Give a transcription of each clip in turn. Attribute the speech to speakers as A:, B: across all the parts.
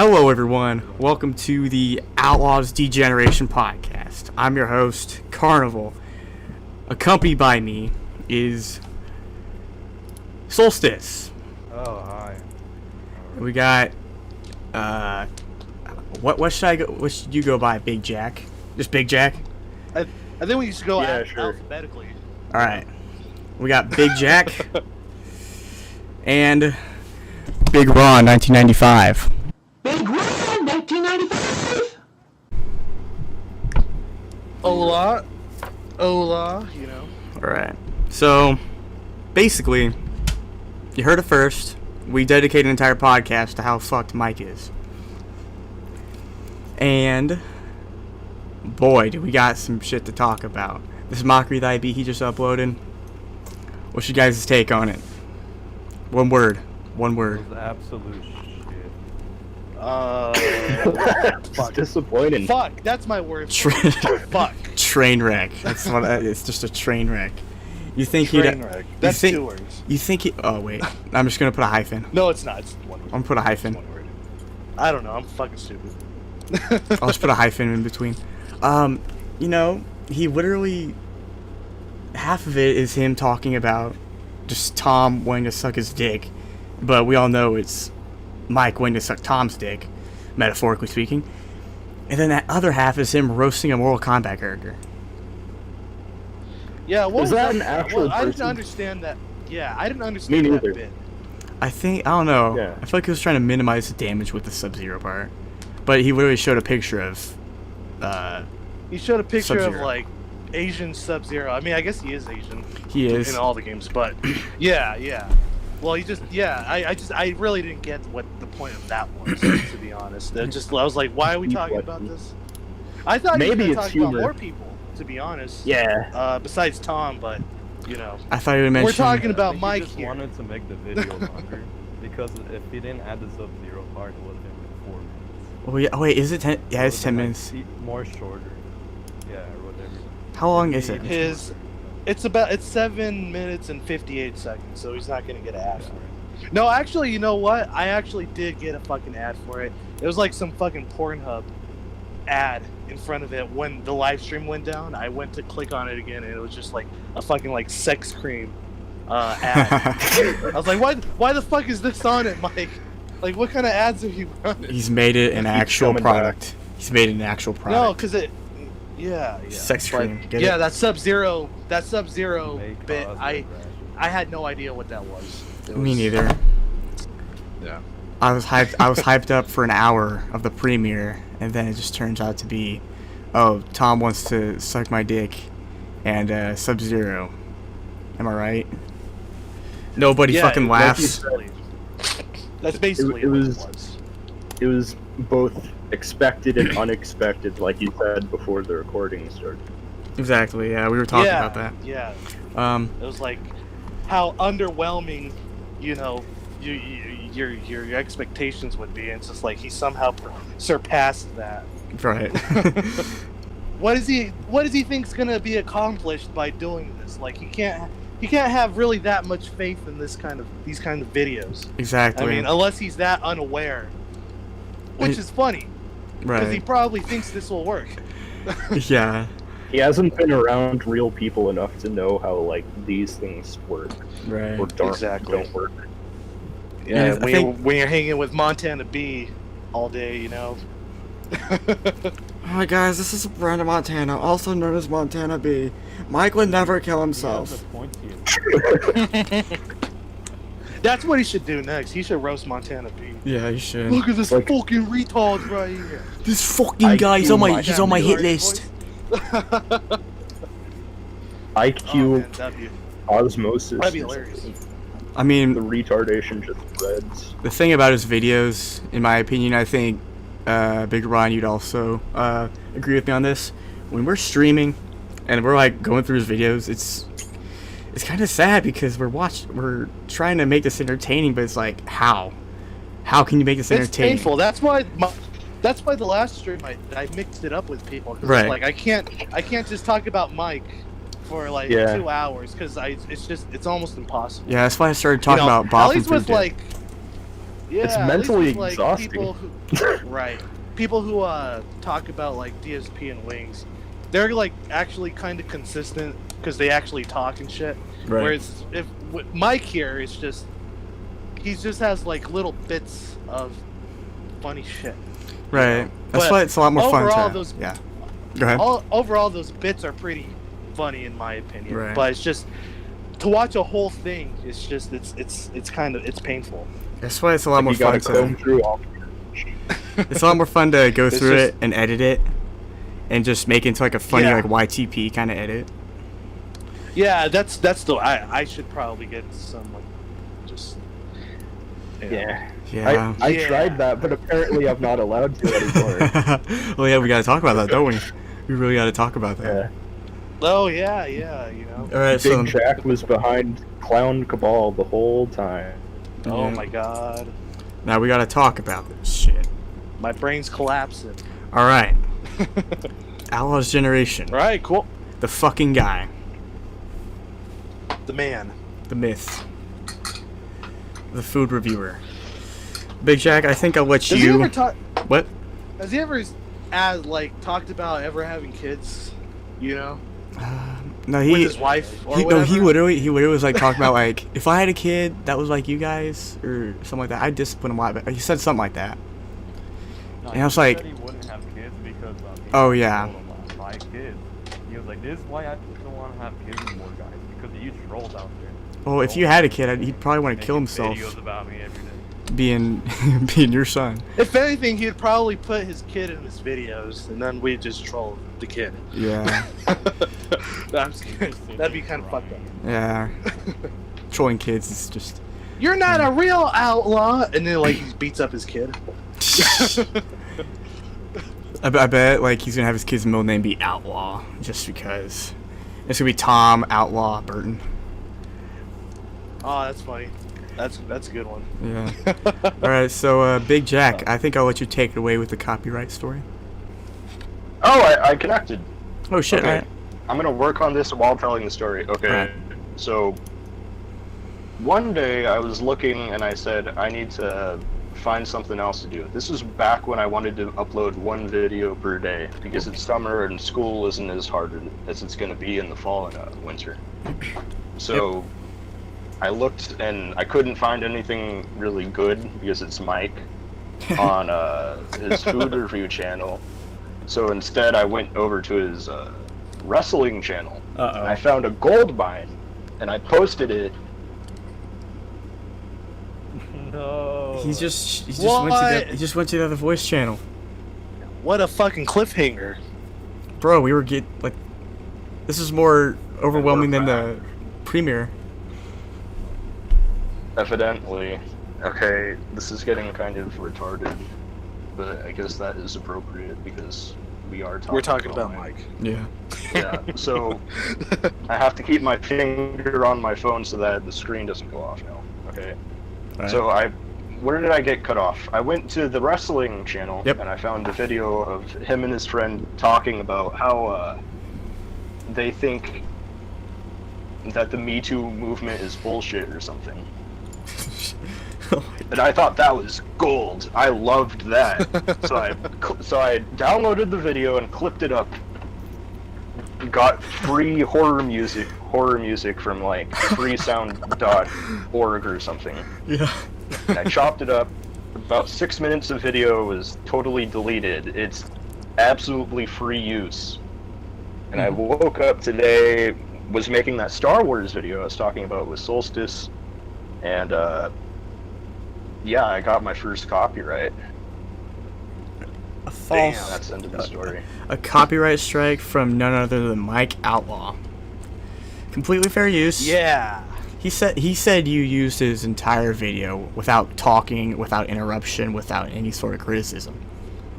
A: Hello everyone, welcome to the Outlaws Degeneration Podcast. I'm your host, Carnival. Accompanied by me is Solstice.
B: Oh, hi.
A: We got, what should you go by, Big Jack? Just Big Jack?
C: I think we should go
B: sure.
C: alphabetically.
A: Alright. We got Big Jack and Big Ron, 1995.
D: Big Ron, 1995!
C: Hola, you know.
A: Alright. So, basically, you heard it first. We dedicate an entire podcast to how fucked Mike is. And, boy, do we got some shit to talk about. This mockery that he just uploaded. What's your guys' take on it? One word.
B: It was absolute shit.
C: Fuck.
B: Disappointing.
C: Fuck, that's my word. Fuck.
A: Train wreck. That's what it's just a train wreck. You think
C: Train wreck. That's two words.
A: You think he... Oh, wait. I'm just going to put a hyphen.
C: No, it's not. It's one word.
A: I'm going to put a hyphen.
C: It's one word. I don't know. I'm fucking stupid.
A: I'll just put a hyphen in between. You know, he literally... Half of it is him talking about just Tom wanting to suck his dick. But we all know it's Mike wanting to suck Tom's dick, metaphorically speaking. And then that other half is him roasting a Mortal Kombat character.
C: Yeah, what was
B: that an actual
C: I didn't
B: person?
C: understand that. Yeah, I didn't understand
B: Me
C: that
B: neither.
C: bit.
A: I don't know.
B: Yeah.
A: I feel like he was trying to minimize the damage with the Sub-Zero part. But he literally showed a picture of,
C: He showed a picture of,
A: Sub-Zero.
C: like, Asian Sub-Zero. I mean, I guess he is Asian.
A: He is.
C: In all the games, but yeah. Well, I really didn't get what the point of that was, to be honest. I was like, why are we talking about this? I thought
B: Maybe
C: he was
B: it's
C: talking about
B: humor.
C: more people, to be honest.
B: Yeah.
C: Besides Tom, but, you know.
A: I thought you would mention...
C: We're talking
B: I
C: about
B: think
C: Mike
B: he just
C: here.
B: wanted to make the video longer. Because if he didn't add the Sub-Zero part, it would have been 4 minutes.
A: Oh, yeah. Oh, wait, is it 10? Yeah, it's
B: It
A: 10
B: would've been,
A: minutes.
B: like, more shorter. Yeah, or whatever.
A: How long is it?
C: It's 7 minutes and 58 seconds, so he's not gonna get an ad for it. No, actually, you know what? I actually did get a fucking ad for it. It was like some fucking Pornhub ad in front of it when the live stream went down. I went to click on it again, and it was just like a fucking like sex cream ad. I was like, why the fuck is this on it, Mike? Like, what kind of ads are you running?
A: He's made it an actual
B: coming
A: product. He's made it an actual
C: No,
A: product.
C: because it. Yeah.
A: Sex
C: But,
A: cream. Get
C: yeah,
A: it?
C: That Sub-Zero
B: May
C: bit.
B: cause
C: I
B: aggression.
C: had no idea what that was.
A: Me neither.
C: Yeah.
A: I was hyped up for an hour of the premiere, and then it just turns out to be, oh, Tom wants to suck my dick, and Sub-Zero. Am I right? Nobody fucking laughs.
C: That's basically
B: It
C: what
B: was- It was both expected and unexpected, like you said before the recording started.
A: Exactly. Yeah, we were talking about that.
C: Yeah.
A: It
C: It was like how underwhelming, you know, your expectations would be, and it's just like he somehow surpassed that.
A: Right.
C: What does he think's gonna be accomplished by doing this? Like he can't have really that much faith in these kind of videos.
A: Exactly.
C: I mean, unless he's that unaware, which is funny because he
A: right.
C: probably thinks this will work.
A: Yeah.
B: He hasn't been around real people enough to know how, like, these things work.
A: Right.
B: Or don't work.
A: Yeah, I think-
C: when you're hanging with Montana B all day, you know.
A: Hi guys, this is Brandon Montana, also known as Montana B. Mike would never kill
B: He
A: himself.
B: has a point here.
C: That's what he should do next. He should roast Montana B.
A: Yeah, you should.
C: Look at this
B: Like-
C: fucking retard right here.
A: This fucking guy, he's on my hit
C: Sorry,
A: list.
B: IQ osmosis.
C: that'd be hilarious.
A: I mean,
B: The retardation just spreads.
A: the thing about his videos, in my opinion, I think, Big Ron, you'd also agree with me on this. When we're streaming and we're like going through his videos, it's kind of sad because we're trying to make this entertaining, but it's like how can you make this
C: It's
A: entertaining?
C: painful. That's why the last stream I mixed it up with people. 'Cause
A: Right.
C: It's like I can't just talk about Mike for like
B: Yeah.
C: 2 hours because it's almost impossible.
A: Yeah, that's why I started talking
C: You know,
A: about Bob
C: at least
A: from
C: with
A: Food Dip.
C: Yeah,
B: It's
C: at least
B: mentally
C: with, like,
B: exhausting.
C: People who, right. People who talk about like DSP and Wings, they're like actually kind of consistent because they actually talk and shit.
A: Right.
C: Whereas if with Mike here, it's just he just has like little bits of funny shit.
A: Right. That's
C: But
A: why it's a lot more fun
C: overall,
A: to.
C: those-
A: Yeah. Go ahead.
C: Overall, those bits are pretty funny in my opinion.
A: Right.
C: But it's just to watch a whole thing. It's just it's kind of it's painful.
A: That's why it's a lot more
B: You gotta
A: fun
B: comb
A: to.
B: through all.
A: It's a lot more fun to go
C: It's
A: through
C: just-
A: it and edit it, and just make it into like a funny
C: Yeah.
A: like YTP kind of edit.
C: Yeah, that's the I should probably get some like just
B: Yeah.
A: Yeah.
B: I
C: Yeah.
B: tried that, but apparently I'm not allowed to anymore.
A: Well, yeah, we gotta talk about that, don't we? We really gotta talk about that.
B: Yeah.
C: Oh yeah, you know.
A: All right, so
B: Big Jack was behind Clown Cabal the whole time.
C: Oh
A: Yeah.
C: my god,
A: now we gotta talk about this shit.
C: my brain's collapsing.
A: All right, Outlaws Generation,
C: All right, cool.
A: the fucking guy,
C: The man.
A: the myth, the food reviewer, Big Jack. I think I'll let
C: Does he
A: you.
C: ever talk?
A: What?
C: Has he ever talked about ever having kids? You know,
A: No,
C: with
A: he.
C: his wife or
A: He, no,
C: whatever.
A: he literally was like talking about like if I had a kid that was like you guys or something like that, I'd discipline him a lot. But he said something like that.
E: No,
A: And I was
E: he
A: like-
E: said he wouldn't have kids because
A: Oh, yeah.
E: told him, "Buy kids." He was like, "This is why I don't want to have kids anymore, guys, because the huge trolls out there."
A: Well, if you had a kid, he'd probably want to kill
E: Making
A: himself,
E: Videos about me every day.
A: being being your son.
C: If anything, he'd probably put his kid in his videos, and then we'd just troll the kid.
A: Yeah,
C: I'm just kidding. That'd be kind of fucked up.
A: yeah. Trolling kids is just.
C: You're not a real outlaw, and then like he beats up his kid.
A: I bet like he's gonna have his kid's middle name be Outlaw just because. It's gonna be Tom Outlaw Burton.
C: Oh, that's funny. That's a good one.
A: Yeah. All right, so Big Jack, I think I'll let you take it away with the copyright story.
B: Oh, I connected.
A: Oh shit!
B: Okay.
A: All right.
B: I'm gonna work on this while telling the story. Okay.
A: Alright.
B: So one day I was looking and I said I need to find something else to do. This is back when I wanted to upload one video per day because it's summer and school isn't as hard as it's gonna be in the fall and winter. So I looked and I couldn't find anything really good because it's Mike on his food review channel. So instead I went over to his wrestling channel.
A: Uh-oh.
B: And I found a gold mine and I posted it.
E: No.
A: He just
C: What?
A: he just went to the other voice channel.
C: What a fucking cliffhanger.
A: Bro, we were like, this is more overwhelming than the premiere.
B: Evidently. Okay, this is getting kind of retarded, but I guess that is appropriate because we are talking
C: We're talking about Mike.
A: Yeah.
B: Yeah, so I have to keep my finger on my phone so that the screen doesn't go off now. Okay.
A: Right.
B: So where did I get cut off? I went to the wrestling channel
A: Yep.
B: and I found a video of him and his friend talking about how they think that the Me Too movement is bullshit or something. And I thought that was gold. I loved that. so I downloaded the video and clipped it up. Got free horror music from like freesound.org or something.
A: Yeah.
B: And I chopped it up. About 6 minutes of video was totally deleted. It's absolutely free use. And I woke up today, was making that Star Wars video I was talking about with Solstice, and yeah, I got my first copyright.
A: A false.
B: That's the end of the story.
A: A copyright strike from none other than Mike Outlaw. Completely fair use.
C: Yeah.
A: He said you used his entire video without talking, without interruption, without any sort of criticism.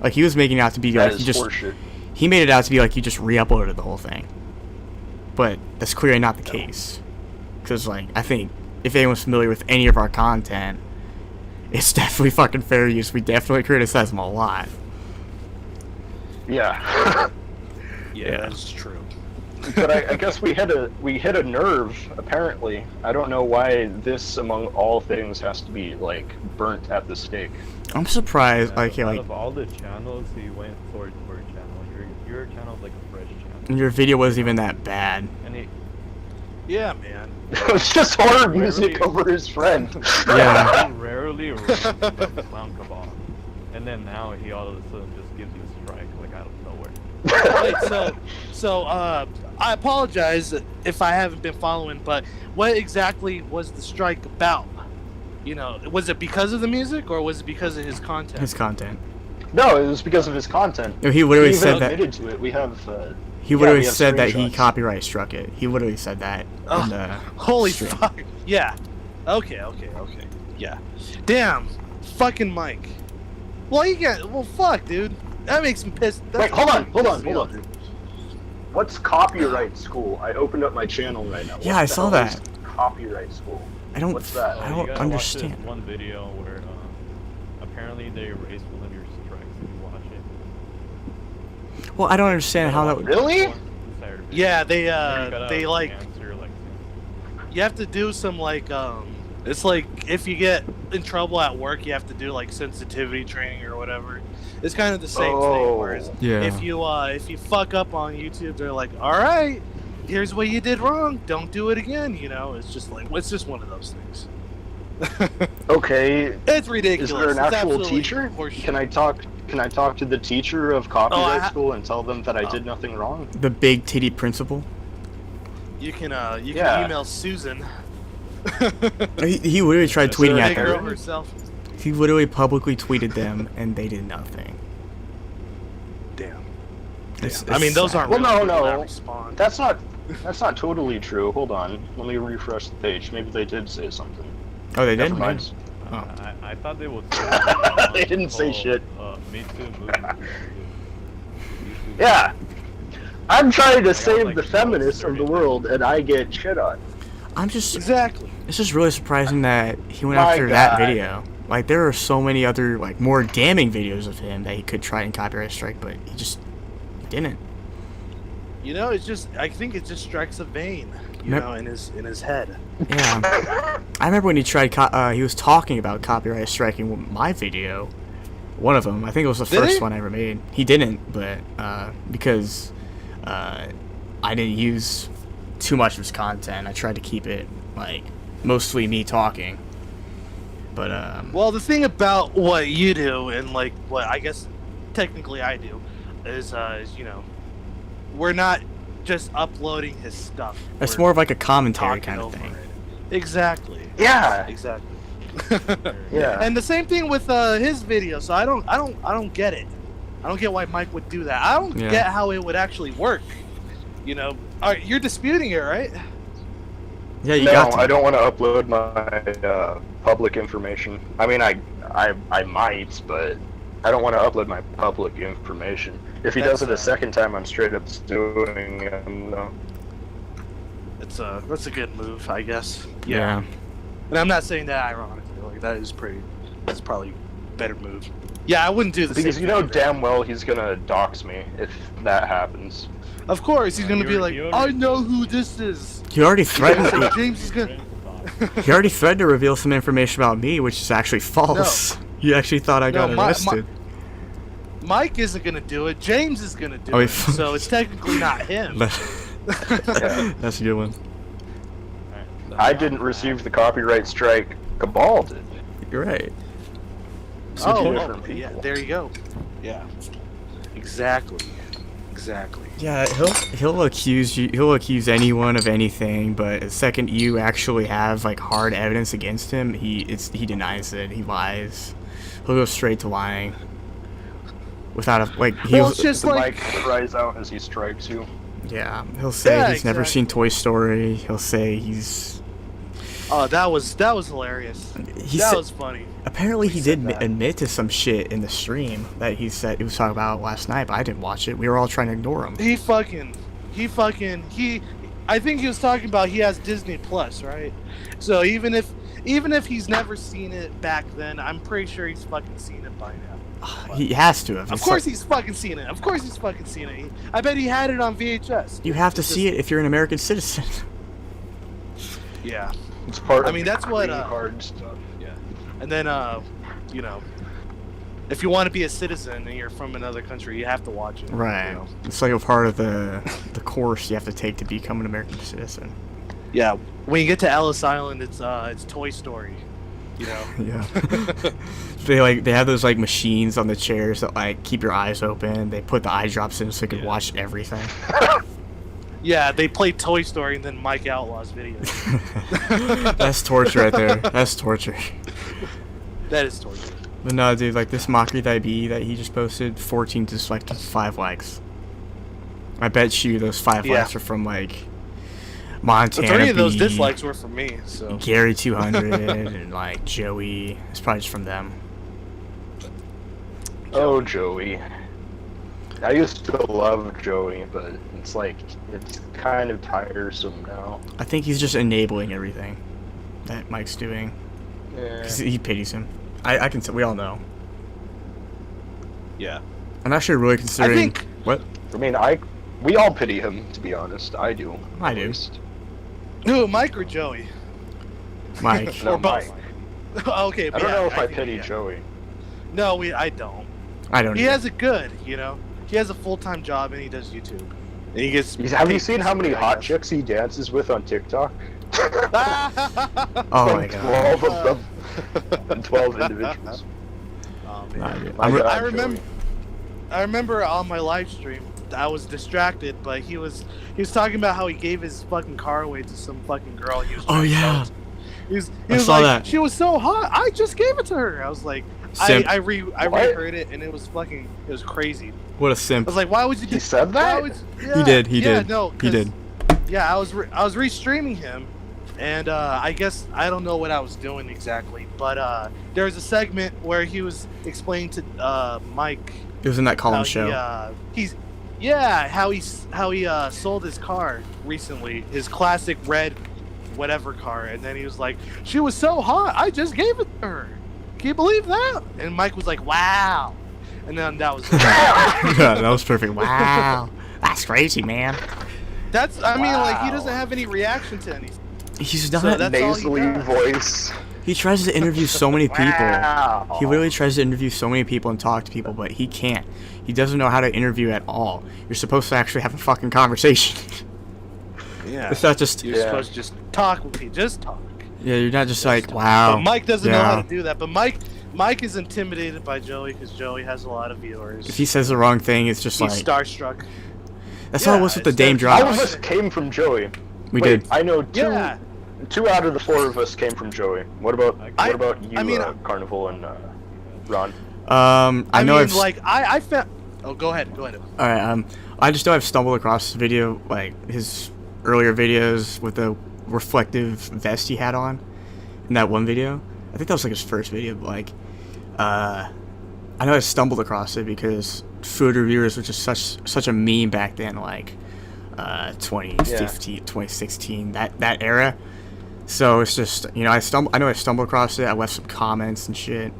A: Like he was making it out to be
B: That
A: like
B: is
A: you just.
B: horseshit.
A: He made it out to be like you just re-uploaded the whole thing. But that's clearly not the case. Because like I think if anyone's familiar with any of our content, it's definitely fucking fair use. We definitely criticize him a lot.
B: Yeah.
C: Yeah, that's true.
B: But I guess we hit a nerve. Apparently, I don't know why this, among all things, has to be like burnt at the stake.
A: I'm surprised.
E: Yeah,
A: Like,
E: out
A: like
E: of all the channels, he went towards your channel. Your channel's like a fresh channel.
A: your video wasn't even that bad.
E: And he
C: Yeah, man.
B: It was just horror music over his friend.
A: Yeah.
E: he rarely clown Cabal. And then now he all of a sudden just gives you a strike like out of nowhere.
C: Wait, so I apologize if I haven't been following, but what exactly was the strike about? You know, was it because of the music or was it because of his content?
A: His content.
B: No, it was because of his content.
A: No, he literally
B: He even
A: said that.
B: admitted to it. We have.
A: He
B: yeah,
A: literally
B: we have
A: said that he
B: screenshots.
A: copyright struck it. He literally said that
C: Oh,
A: in the
C: Holy
A: stream.
C: fuck. Yeah. Okay. Yeah. Damn. Fucking Mike. Well, you got. Well, fuck, dude. That makes me pissed.
B: Wait, hold on. What's copyright school? I opened up my channel right now.
A: Yeah,
B: What
A: I
B: the
A: saw
B: hell
A: that.
B: is Copyright school.
A: I don't.
B: What's that?
A: I
E: You
A: don't
E: gotta
A: understand.
E: Watch this one video where apparently they erased one of your strikes if you watch it.
A: Well, I don't understand how that would.
B: Really?
E: Entire video.
C: Yeah,
E: You gotta
C: they like.
E: answer, like,
C: You have to do some like it's like if you get in trouble at work, you have to do like sensitivity training or whatever. It's kind of the same thing. Whereas
A: Yeah.
C: if you fuck up on YouTube, they're like, all right, here's what you did wrong. Don't do it again. You know, it's just one of those things.
B: Okay.
C: It's ridiculous.
B: Is there an
C: It's
B: actual
C: absolutely
B: teacher?
C: horseshit.
B: Can I talk to the teacher of copyright
C: Oh,
B: school and tell them that I did nothing wrong?
A: The big titty principal.
C: You can
B: Yeah.
C: email Susan.
A: He literally tried
E: Yes,
A: tweeting
E: sir.
A: at
C: Big girl
A: them.
C: herself.
A: He literally publicly tweeted them, and they did nothing.
C: Damn.
A: It's
C: I mean, those
A: sad.
C: aren't
B: Well,
C: really
B: no,
C: people that
B: no.
C: respond.
B: That's not totally true. Hold on. Let me refresh the page. Maybe they did say something.
A: Oh, they did.
B: Never mind.
A: Oh.
E: I thought they would.
B: They didn't say shit.
E: Me Too movement.
B: Yeah. I'm trying to save
E: like,
B: the feminists of the world, and I get shit on.
A: I'm just.
C: Exactly.
A: It's just really surprising that he went
B: My
A: after that
B: God.
A: video. Like, there are so many other, like, more damning videos of him that he could try and copyright strike, but he just didn't.
C: You know, it's just I think it just strikes a vein, you
A: Yep.
C: know, in his head.
A: Yeah. I remember when he tried, he was talking about copyright striking my video. One of them. I think it was the
C: Did
A: first
C: he?
A: one I ever made. He didn't, but, because, I didn't use too much of his content. I tried to keep it, like, mostly me talking. But,
C: Well, the thing about what you do and like what I guess technically I do is you know, we're not just uploading his stuff.
A: it's
C: We're
A: more of like a commentary
C: talking
A: kind of
C: over
A: thing.
C: it. Exactly.
B: Yeah.
C: Exactly.
B: Yeah.
C: And the same thing with his video. So I don't get it. I don't get why Mike would do that. I don't
A: Yeah.
C: get how it would actually work. You know, all right, you're disputing it, right?
A: Yeah, you
B: No,
A: got to.
B: I don't want to upload my public information. I mean, I might, but I don't want to upload my public information. If he does it a second time, I'm straight up suing him. No.
C: That's a good move, I guess.
A: Yeah.
C: And I'm not saying that ironically. Like that's probably a better move. Yeah, I wouldn't do the
B: Because
C: same
B: you know
C: thing.
B: damn well he's gonna dox me if that happens.
C: Of course, he's gonna be like,
E: you
C: I
E: already-
C: know who this is.
A: He already
C: He's gonna
A: threatened.
C: say, James is gonna.
A: He already threatened to reveal some information about me, which is actually false. He actually thought I got arrested.
C: Mike isn't gonna do it. James is gonna do
A: Oh,
C: it.
A: he-
C: So it's technically not him.
B: Yeah.
A: That's a good one.
B: I didn't receive the copyright strike. Cabal did.
A: You're right.
B: two different
C: yeah.
B: people.
C: There you go. Yeah. Exactly.
A: Yeah, he'll accuse you. He'll accuse anyone of anything, but the second you actually have like hard evidence against him, he denies it. He lies. He'll go straight to lying. Without a like.
C: Well, it's just
B: The
C: like.
B: mic cries out as he strikes you.
A: Yeah, he'll say
C: Yeah,
A: he's never
C: exactly.
A: seen Toy Story. He'll say he's.
C: Oh, that was hilarious.
A: He
C: That
A: said,
C: was funny.
A: apparently he
B: said
A: did
B: that.
A: admit to some shit in the stream that he said he was talking about last night, but I didn't watch it. We were all trying to ignore him.
C: He I think he was talking about he has Disney Plus, right? So even if he's never seen it back then, I'm pretty sure he's fucking seen it by now.
A: He has to have.
C: Of course he's fucking seen it. Of course he's fucking seen it. I bet he had it on VHS.
A: You have to see it if you're an American citizen.
C: Yeah.
B: It's part
C: I
B: of
C: mean, that's what,
B: green card stuff.
C: Yeah. And then, you know, if you want to be a citizen and you're from another country, you have to watch it.
A: Right.
C: You know?
A: It's like a part of the course you have to take to become an American citizen.
C: Yeah. When you get to Ellis Island, it's Toy Story. You know.
A: Yeah. they have those like machines on the chairs that like keep your eyes open. They put the eye drops in so you can watch everything.
C: Yeah, they play Toy Story and then Mike Outlaws videos.
A: That's torture right there. That's torture.
C: That is torture.
A: But no, dude, like this Mockery IB that he just posted, 14 dislikes, 5 likes. I bet you those 5 likes are from like Montana.
C: 3 of those
A: B,
C: dislikes were from me. So
A: Gary 200 and like Joey. It's probably just from them.
B: Oh, Joey. I used to love Joey, but it's like, it's kind of tiresome now.
A: I think he's just enabling everything that Mike's doing.
B: Yeah.
A: 'Cause he pities him. I can say, we all know.
C: yeah.
A: I'm actually really considering.
C: I think.
A: What?
B: I mean, we all pity him, to be honest. I do.
A: I
B: at
A: do.
B: least.
C: Who, Mike or Joey?
A: Mike.
B: No,
C: Or both.
B: Mike.
C: Okay,
B: I
C: but
B: don't
C: yeah,
B: know if I
C: think-
B: pity
C: yeah.
B: Joey.
C: No, I don't.
A: I don't
C: He
A: either.
C: has it good, you know. He has a full-time job and he does YouTube. And he gets.
B: Have you
C: paid
B: seen how many
C: decently, I
B: hot
C: guess.
B: chicks he dances with on TikTok?
A: Oh my god.
B: 12 of them. 12 individuals.
C: Oh,
A: Nah,
C: man.
A: dude.
B: My
A: I'm re-
B: God,
C: I remember.
B: Joey.
C: I remember on my live stream, I was distracted, but he was talking about how he gave his fucking car away to some fucking girl. He was
A: Oh,
C: trying to
A: yeah.
C: sell it. He
A: I
C: was
A: saw
C: like,
A: that.
C: she was so hot. I just gave it to her. I was like,
A: Simp.
C: I
B: What?
C: reheard it and it was crazy.
A: What a
C: I
A: simp.
C: was like, why would you?
B: He said that?
A: He did. He
C: yeah,
A: did.
C: No,
A: He
C: 'cause-
A: did.
C: Yeah, I was restreaming him, and I guess I don't know what I was doing exactly, but there was a segment where he was explaining to Mike
A: It was in that
C: how
A: Colin show.
C: how he sold his car recently, his classic red whatever car, and then he was like, she was so hot, I just gave it to her. Can you believe that? And Mike was like, wow. And then that was
A: Yeah, that was perfect. Wow. That's crazy, man.
C: I mean, like, he
B: Wow.
C: doesn't have any reaction to anything.
A: He's
C: So
A: not.
C: that's all he
B: Nasally
C: does.
B: voice.
A: He tries to interview so many people.
B: Wow.
A: He literally tries to interview so many people and talk to people, but he can't. He doesn't know how to interview at all. You're supposed to actually have a fucking conversation.
C: Yeah.
A: It's not just.
C: You're
B: Yeah.
C: supposed to just talk with people. Just talk.
A: Yeah, you're not just like, wow.
C: But Mike doesn't know how
A: yeah.
C: to do that. But Mike is intimidated by Joey because Joey has a lot of viewers.
A: If he says the wrong thing, it's just
C: He's
A: like.
C: starstruck.
A: That's how it
C: Yeah,
A: was with the
C: it's
A: Dame
C: that-
B: All
A: Drops.
B: of us came from Joey.
A: We
B: Wait,
A: did.
B: I know
C: Yeah.
B: two out of the 4 of us came from Joey. What about
C: I
B: you,
C: mean,
B: Carnival and Ron?
A: I know
C: mean,
A: I've.
C: like, I found. Oh, go ahead.
A: Alright, I just know I've stumbled across this video, like his earlier videos with the reflective vest he had on in that one video. I think that was like his first video, but like, I know I stumbled across it because food reviewers were just such a meme back then, like 2015, 2016, that era. So it's just, you know, I know I stumbled across it. I left some comments and shit.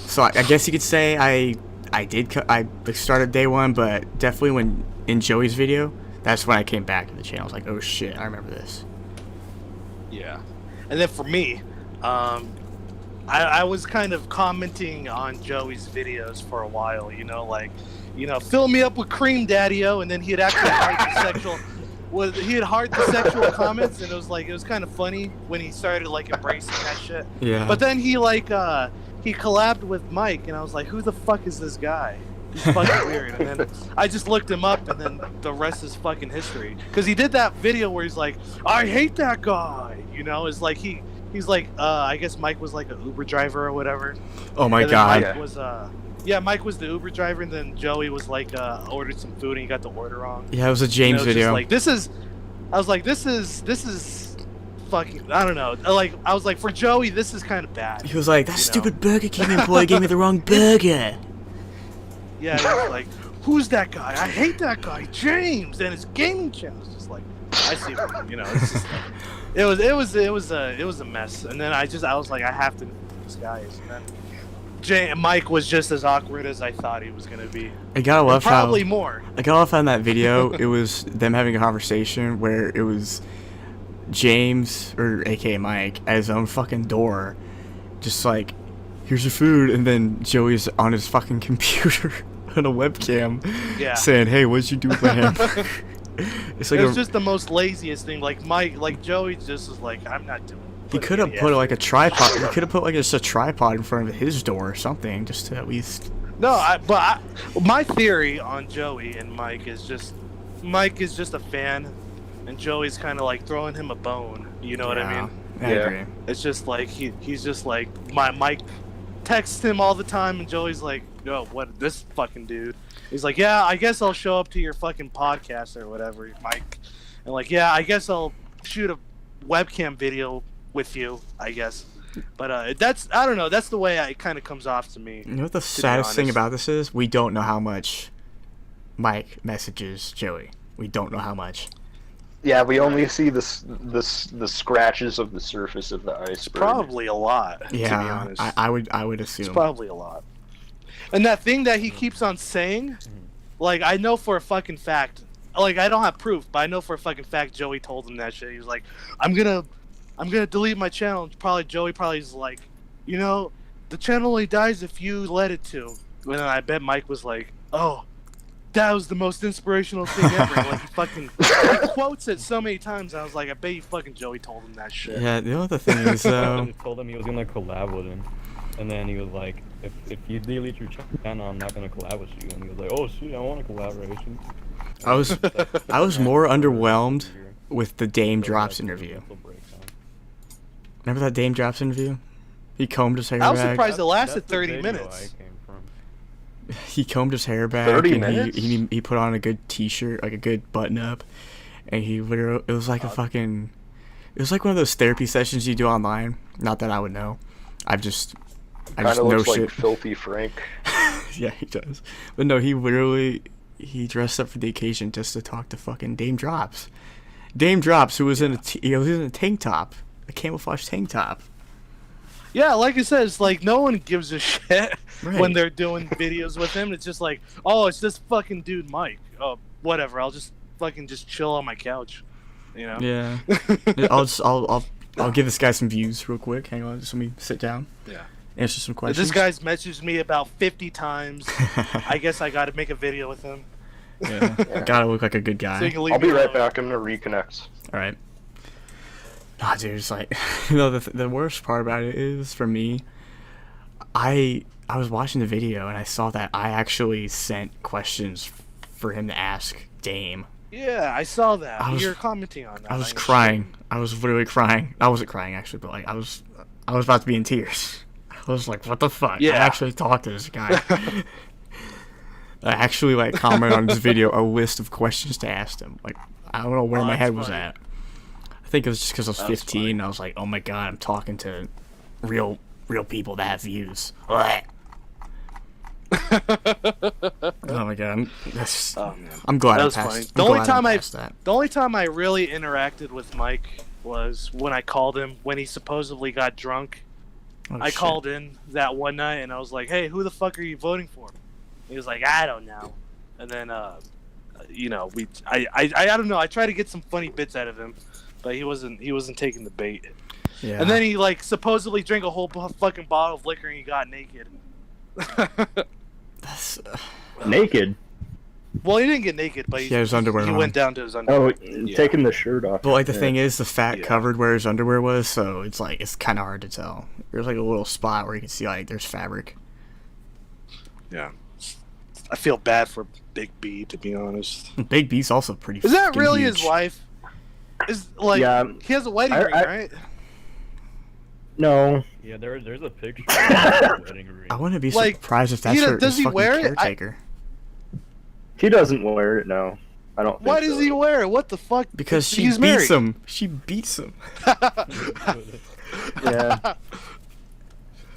A: So I guess you could say I started day one, but definitely when in Joey's video, that's when I came back to the channel. I was like, oh shit, I remember this.
C: Yeah. And then for me, I was kind of commenting on Joey's videos for a while, fill me up with cream, daddy-o, and then he'd actually heart the sexual. He had heart the sexual comments, and it was kind of funny when he started like embracing that shit.
A: Yeah.
C: But then he collabed with Mike, and I was like, who the fuck is this guy? He's fucking weird. And then I just looked him up, and then the rest is fucking history. Because he did that video where he's like, I hate that guy. It's like he's like, I guess Mike was like an Uber driver or whatever.
A: Oh my
C: And then
A: god.
C: Mike was Mike was the Uber driver, and then Joey was like ordered some food and he got the order wrong.
A: Yeah, it was a James
C: Just
A: video.
C: like this is fucking, I don't know. I was like, for Joey, this is kind of bad.
A: He was like, that
C: you know?
A: stupid Burger King employee gave me the wrong burger.
C: Yeah, he was like, who's that guy? I hate that guy, James, and his gaming channel. It's just like, I see, it's just like, it was a mess. And then I was like, I have to know who this guy is. And then Mike was just as awkward as I thought he was gonna be.
A: I gotta love
C: Probably
A: how
C: more.
A: I gotta love how in that video it was them having a conversation where it was James, or aka Mike, at his own fucking door, just like, here's your food, and then Joey's on his fucking computer on a webcam, saying, hey, what'd you do with my hamburger? It's like
C: it was just the most laziest thing. Like Joey just was like, I'm not doing.
A: He could have put like a tripod. He could have put like just a tripod in front of his door or something, just to at least.
C: No, my theory on Joey and Mike is just a fan, and Joey's kind of like throwing him a bone. You know what I mean?
A: I agree.
C: It's just like he's just like Mike texts him all the time, and Joey's like, yo, what this fucking dude? He's like, yeah, I guess I'll show up to your fucking podcast or whatever, Mike. And like, yeah, I guess I'll shoot a webcam video with you, I guess. But I don't know, that's the way it kind of comes off to me.
A: You know what the saddest thing about this is? We don't know how much Mike messages Joey. We don't know how much.
B: Yeah, we only see the scratches of the surface of the iceberg.
C: It's probably a lot, to be honest.
A: I would assume.
C: It's probably a lot. And that thing that he keeps on saying, like, I know for a fucking fact, like, I don't have proof, but I know for a fucking fact Joey told him that shit. He was like, I'm gonna delete my channel. Joey probably is like, you know, the channel only dies if you let it to. And then I bet Mike was like, oh, that was the most inspirational thing ever. Like, he fucking he quotes it so many times. I was like, I bet you fucking Joey told him that shit.
A: Yeah, you know what the thing is, though?
E: He told him he was gonna collab with him, and then he was like, if you delete your channel, I'm not gonna collab with you. And he was like, oh shit, I want a collaboration.
A: I was more underwhelmed with the Dame Drops interview. Remember that Dame Drops interview? He combed his hair back.
C: I was surprised it lasted 30 minutes.
A: He combed his hair back.
B: 30
A: and
B: minutes?
A: He put on a good t-shirt, like a good button-up, and he literally, it was like a fucking, it was like one of those therapy sessions you do online. Not that I would know. I just
B: Kind of
A: know
B: looks
A: shit.
B: like Filthy Frank.
A: Yeah, he does. But no, he dressed up for the occasion just to talk to fucking Dame Drops. Dame Drops, who was in he was in a tank top, a camouflage tank top.
C: Yeah, like I said, it's like no one gives a shit
A: Right.
C: when they're doing videos with him. It's just like, oh, it's this fucking dude Mike. Oh, whatever. I'll just fucking just chill on my couch. You know?
A: Yeah. I'll give this guy some views real quick. Hang on, just let me sit down.
C: Yeah.
A: Answer some questions.
C: This guy's messaged me about 50 times. I guess I got to make a video with him.
A: Yeah. Gotta look like a good guy.
C: So you can leave
B: I'll
C: me
B: be right
C: alone.
B: back. I'm gonna reconnect.
A: All right. Nah, dude, it's like, you know, the worst part about it is, for me, I was watching the video and I saw that I actually sent questions for him to ask Dame.
C: Yeah, I saw that.
A: I was-
C: You're commenting on that.
A: I was
C: on your
A: crying. I was literally crying. I wasn't crying actually, but like I was about to be in tears. I was like, what the fuck?
C: Yeah.
A: I actually talked to this guy. I actually like commented on this video a list of questions to ask him. Like, I don't know where
C: Oh,
A: my
C: that's
A: head was
C: funny.
A: at. I think it was just because I was
C: That's
A: 15.
C: funny.
A: And I was like, oh my god, I'm talking to real people that have views. Blech. Oh my god,
C: Oh, man.
A: I'm glad
C: That
A: I
C: was
A: passed.
C: funny.
A: I'm
C: The only
A: glad
C: time
A: I
C: I-
A: passed that.
C: The only time I really interacted with Mike was when I called him when he supposedly got drunk.
A: Oh,
C: I
A: shit.
C: called in that one night and I was like, "Hey, who the fuck are you voting for?" He was like, "I don't know." And then, you know, I don't know. I tried to get some funny bits out of him, but he wasn't taking the bait.
A: Yeah.
C: And then he like supposedly drank a whole fucking bottle of liquor and he got naked.
A: That's,
F: Naked.
C: Well, he didn't get naked, but
A: He had his underwear
C: he
A: on.
C: went down to his underwear.
F: Oh,
C: Yeah.
F: taking the shirt off.
A: But like the
F: Yeah.
A: thing is, the fat
C: Yeah.
A: covered where his underwear was, so it's like it's kind of hard to tell. There's like a little spot where you can see like there's fabric.
C: Yeah. I feel bad for Big B, to be honest.
A: Big B's also pretty.
C: Is that
A: fucking
C: really
A: huge.
C: his wife? Is like
F: Yeah,
C: he has a wedding ring, right?
F: No.
E: Yeah, there's a picture of the wedding ring.
A: I wouldn't be
C: Like,
A: surprised if that's her
C: does
A: his
C: he
A: fucking
C: wear it?
A: caretaker.
F: He doesn't wear it, no. I don't think
C: Why
F: so.
C: does he wear it? What the fuck?
A: Because she
C: He's
A: beats
C: married.
A: him. She beats him.
F: Yeah.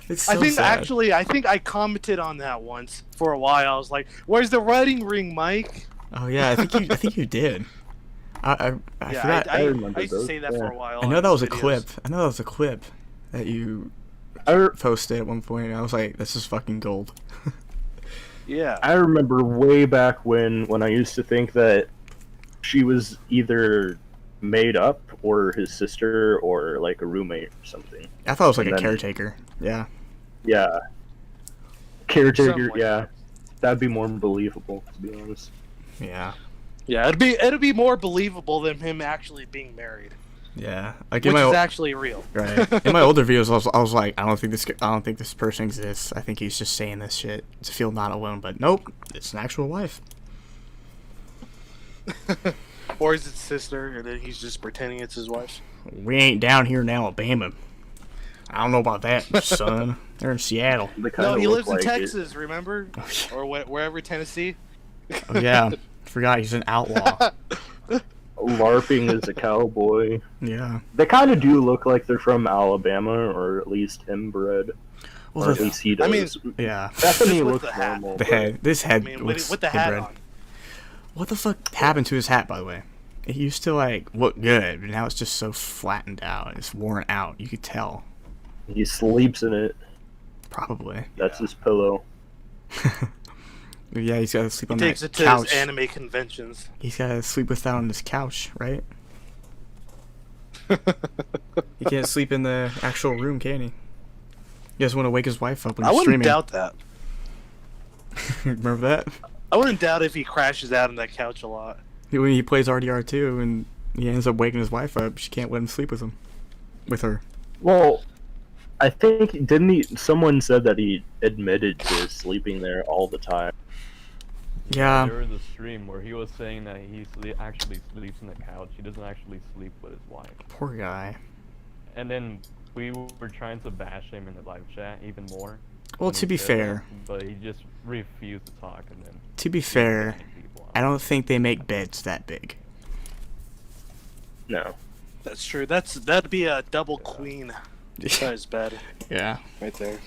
A: It's so
C: I think
A: sad.
C: actually, I think I commented on that once for a while. I was like, "Where's the wedding ring, Mike?"
A: Oh yeah, I think you did. I
C: Yeah,
A: forgot.
C: I
F: remember
C: used to
F: those,
C: say that for
F: yeah.
C: a while.
A: I know
C: on
A: that was a
C: videos.
A: clip. I know that was a clip that you posted at one point. And I was like, this is fucking gold.
C: Yeah.
F: I remember way back when I used to think that she was either made up or his sister or like a roommate or something.
A: I thought it was like
F: And
A: a
F: then-
A: caretaker. Yeah.
F: Yeah. Caretaker,
C: Something like
F: yeah.
C: that.
F: That'd be more believable, to be honest.
A: Yeah.
C: Yeah, it'd be more believable than him actually being married,
A: Yeah. Like
C: which
A: in my
C: is actually real.
A: right. In my older videos, I was like, I don't think this person exists. I think he's just saying this shit to feel not alone. But nope, it's an actual wife.
C: Or is it sister, and then he's just pretending it's his wife?
A: We ain't down here in Alabama. I don't know about that, son. They're in Seattle.
F: They kinda
C: No, he
F: look
C: lives in
F: like it.
C: Texas, remember? Or wherever, Tennessee.
A: Oh, yeah. Forgot he's an outlaw.
F: LARPing as a cowboy.
A: Yeah.
F: They kind of do look like they're from Alabama, or at least inbred.
A: Well,
F: Or at
A: the,
F: least he does.
C: I mean,
A: yeah.
F: Bethany
C: just with
F: looks
C: the hat.
F: normal.
A: The
F: but-
A: head. This head
C: I mean,
A: looks
C: with the hat
A: inbred.
C: on.
A: What the fuck happened to his hat, by the way? It used to, like, look good, but now it's just so flattened out. It's worn out. You could tell.
F: He sleeps in it.
A: Probably.
F: That's his pillow.
A: Yeah, he's got to sleep
C: He
A: on
C: takes
A: that
C: it to
A: couch.
C: his anime conventions.
A: He's got to sleep with that on his couch, right? He can't sleep in the actual room, can he? He doesn't want to wake his wife up when
C: I
A: he's
C: wouldn't
A: streaming.
C: doubt that.
A: Remember that?
C: I wouldn't doubt if he crashes out on that couch a lot.
A: When he plays RDR2 and he ends up waking his wife up, she can't let him sleep with him. With her.
F: Well, I think didn't he? Someone said that he admitted to sleeping there all the time.
A: Yeah.
E: There was a stream where he was saying that he actually sleeps on the couch. He doesn't actually sleep with his wife.
A: Poor guy.
E: And then we were trying to bash him in the live chat even more.
A: Well,
E: when
A: to
E: he
A: be
E: said
A: fair,
E: that, but he just refused to talk, and then
A: to be fair,
E: banned people out.
A: I don't think they make beds that big.
F: No.
C: That's true. That'd be a double queen size bed
A: Yeah.
C: right there.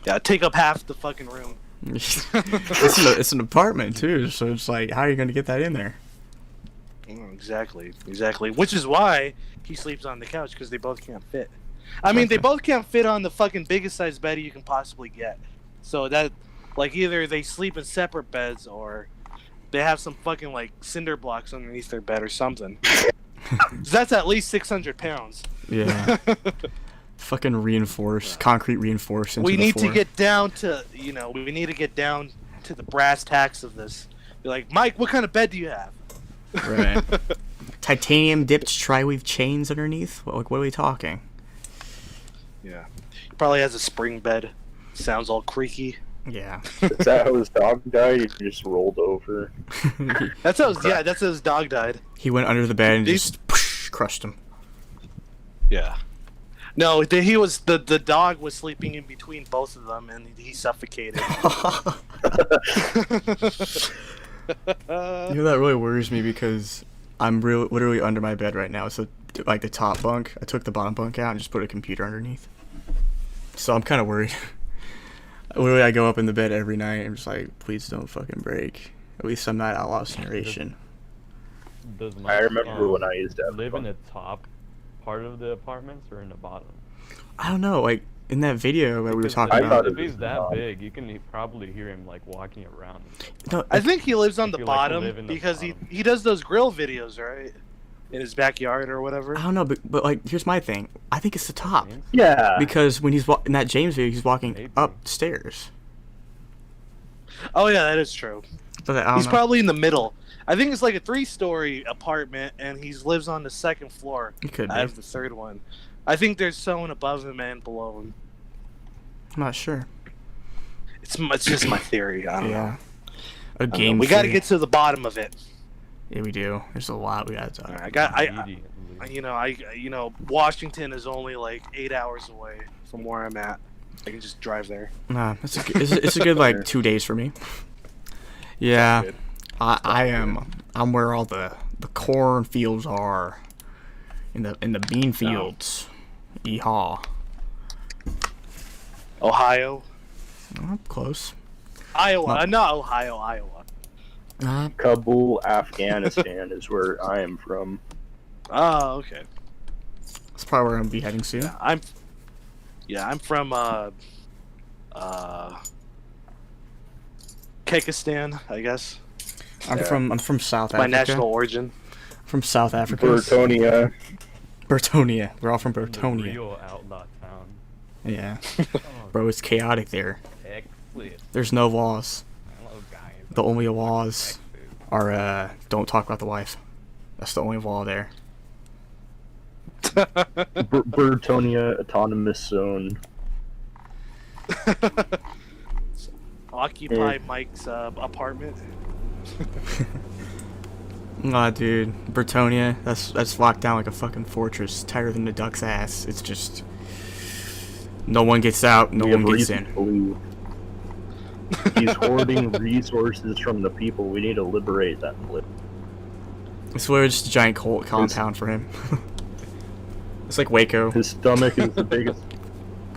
C: Yeah, take up half the fucking room.
A: It's an apartment too, so it's like, how are you gonna get that in there?
C: Exactly. Which is why he sleeps on the couch, because they both can't fit. I mean, they both can't fit on the fucking biggest size bed you can possibly get. So that, like, either they sleep in separate beds or they have some fucking, like, cinder blocks underneath their bed or something. That's at least 600 pounds.
A: Yeah. Fucking reinforced, concrete reinforced into
C: We
A: the
C: need
A: floor.
C: to get down to, we need to get down to the brass tacks of this. Be like, Mike, what kind of bed do you have?
A: Right. Titanium dipped tri-weave chains underneath? What are we talking?
C: Yeah. He probably has a spring bed. Sounds all creaky.
A: Yeah.
F: Is that how his dog died? He just rolled over.
C: That's how his dog died.
A: He went under the bed and
C: These-
A: just crushed him.
C: Yeah. No, the dog was sleeping in between both of them, and he suffocated.
A: You know, that really worries me because I'm literally under my bed right now. So, like, the top bunk, I took the bottom bunk out and just put a computer underneath. So I'm kind of worried. Literally, I go up in the bed every night and I'm just like, please don't fucking break. At least I'm not Outlaws generation.
E: Does
F: I
E: Mike,
F: remember when I used to have
E: live in
F: fun.
E: the top part of the apartments or in the bottom?
A: I don't know, like, in that video that we were
E: Because
A: talking
F: I
E: if,
A: about.
F: thought
E: if
F: it
E: he's
F: was
E: that
F: top.
E: big, you can probably hear him like walking around.
A: No,
C: I think he lives on
E: If
C: the
E: you like to live
C: bottom
E: in the
C: because
E: bottom.
C: he does those grill videos, right? In his backyard or whatever.
A: I don't know, but like, here's my thing. I think it's the top.
F: Yeah.
A: Because when he's in that James video, he's walking
E: Maybe.
A: upstairs.
C: Oh yeah, that is true.
A: But I don't
C: He's
A: know.
C: probably in the middle. I think it's like a 3-story apartment, and he lives on the second floor.
A: He could
C: I
A: be.
C: have the third one. I think there's someone above him and below him.
A: I'm not sure.
C: It's just my theory. I don't know.
A: Yeah. A
C: I don't know.
A: game.
C: We got to
A: theory.
C: get to the bottom of it.
A: Yeah, we do. There's a lot we got to talk.
C: Washington is only like 8 hours away from where I'm at. I can just drive there.
A: Nah, it's a good like 2 days for me. Yeah,
C: Good.
A: I'm where all the corn fields are, in the bean fields. Yeehaw.
C: Ohio,
A: Oh, close.
C: Iowa, not Ohio, Iowa.
F: Kabul, Afghanistan is where I am from.
C: Oh, okay.
A: That's probably where I'm be heading soon.
C: I'm Yeah, I'm from Kyrgyzstan, I guess.
A: I'm from South
C: My
A: Africa.
C: national origin.
A: From South Africa.
F: Bertonia.
A: Bertonia. We're all from
E: The
A: Bertonia.
E: real outlaw town.
A: Yeah.
E: Oh,
A: Bro, it's chaotic there.
E: Texas.
A: There's no laws.
E: Hello, guys.
A: The only laws
E: Texas.
A: are don't talk about the wife. That's the only law there.
F: Bertonia Autonomous Zone.
C: Occupy Mike's apartment.
A: Nah, dude, Bertonia, that's locked down like a fucking fortress, tighter than the duck's ass. It's just no one gets out, no
F: We have
A: one gets
F: reason to
A: in.
F: believe he's hoarding resources from the people. We need to liberate that place.
A: It's literally just a giant cult compound for him. It's like Waco.
F: His stomach is the biggest.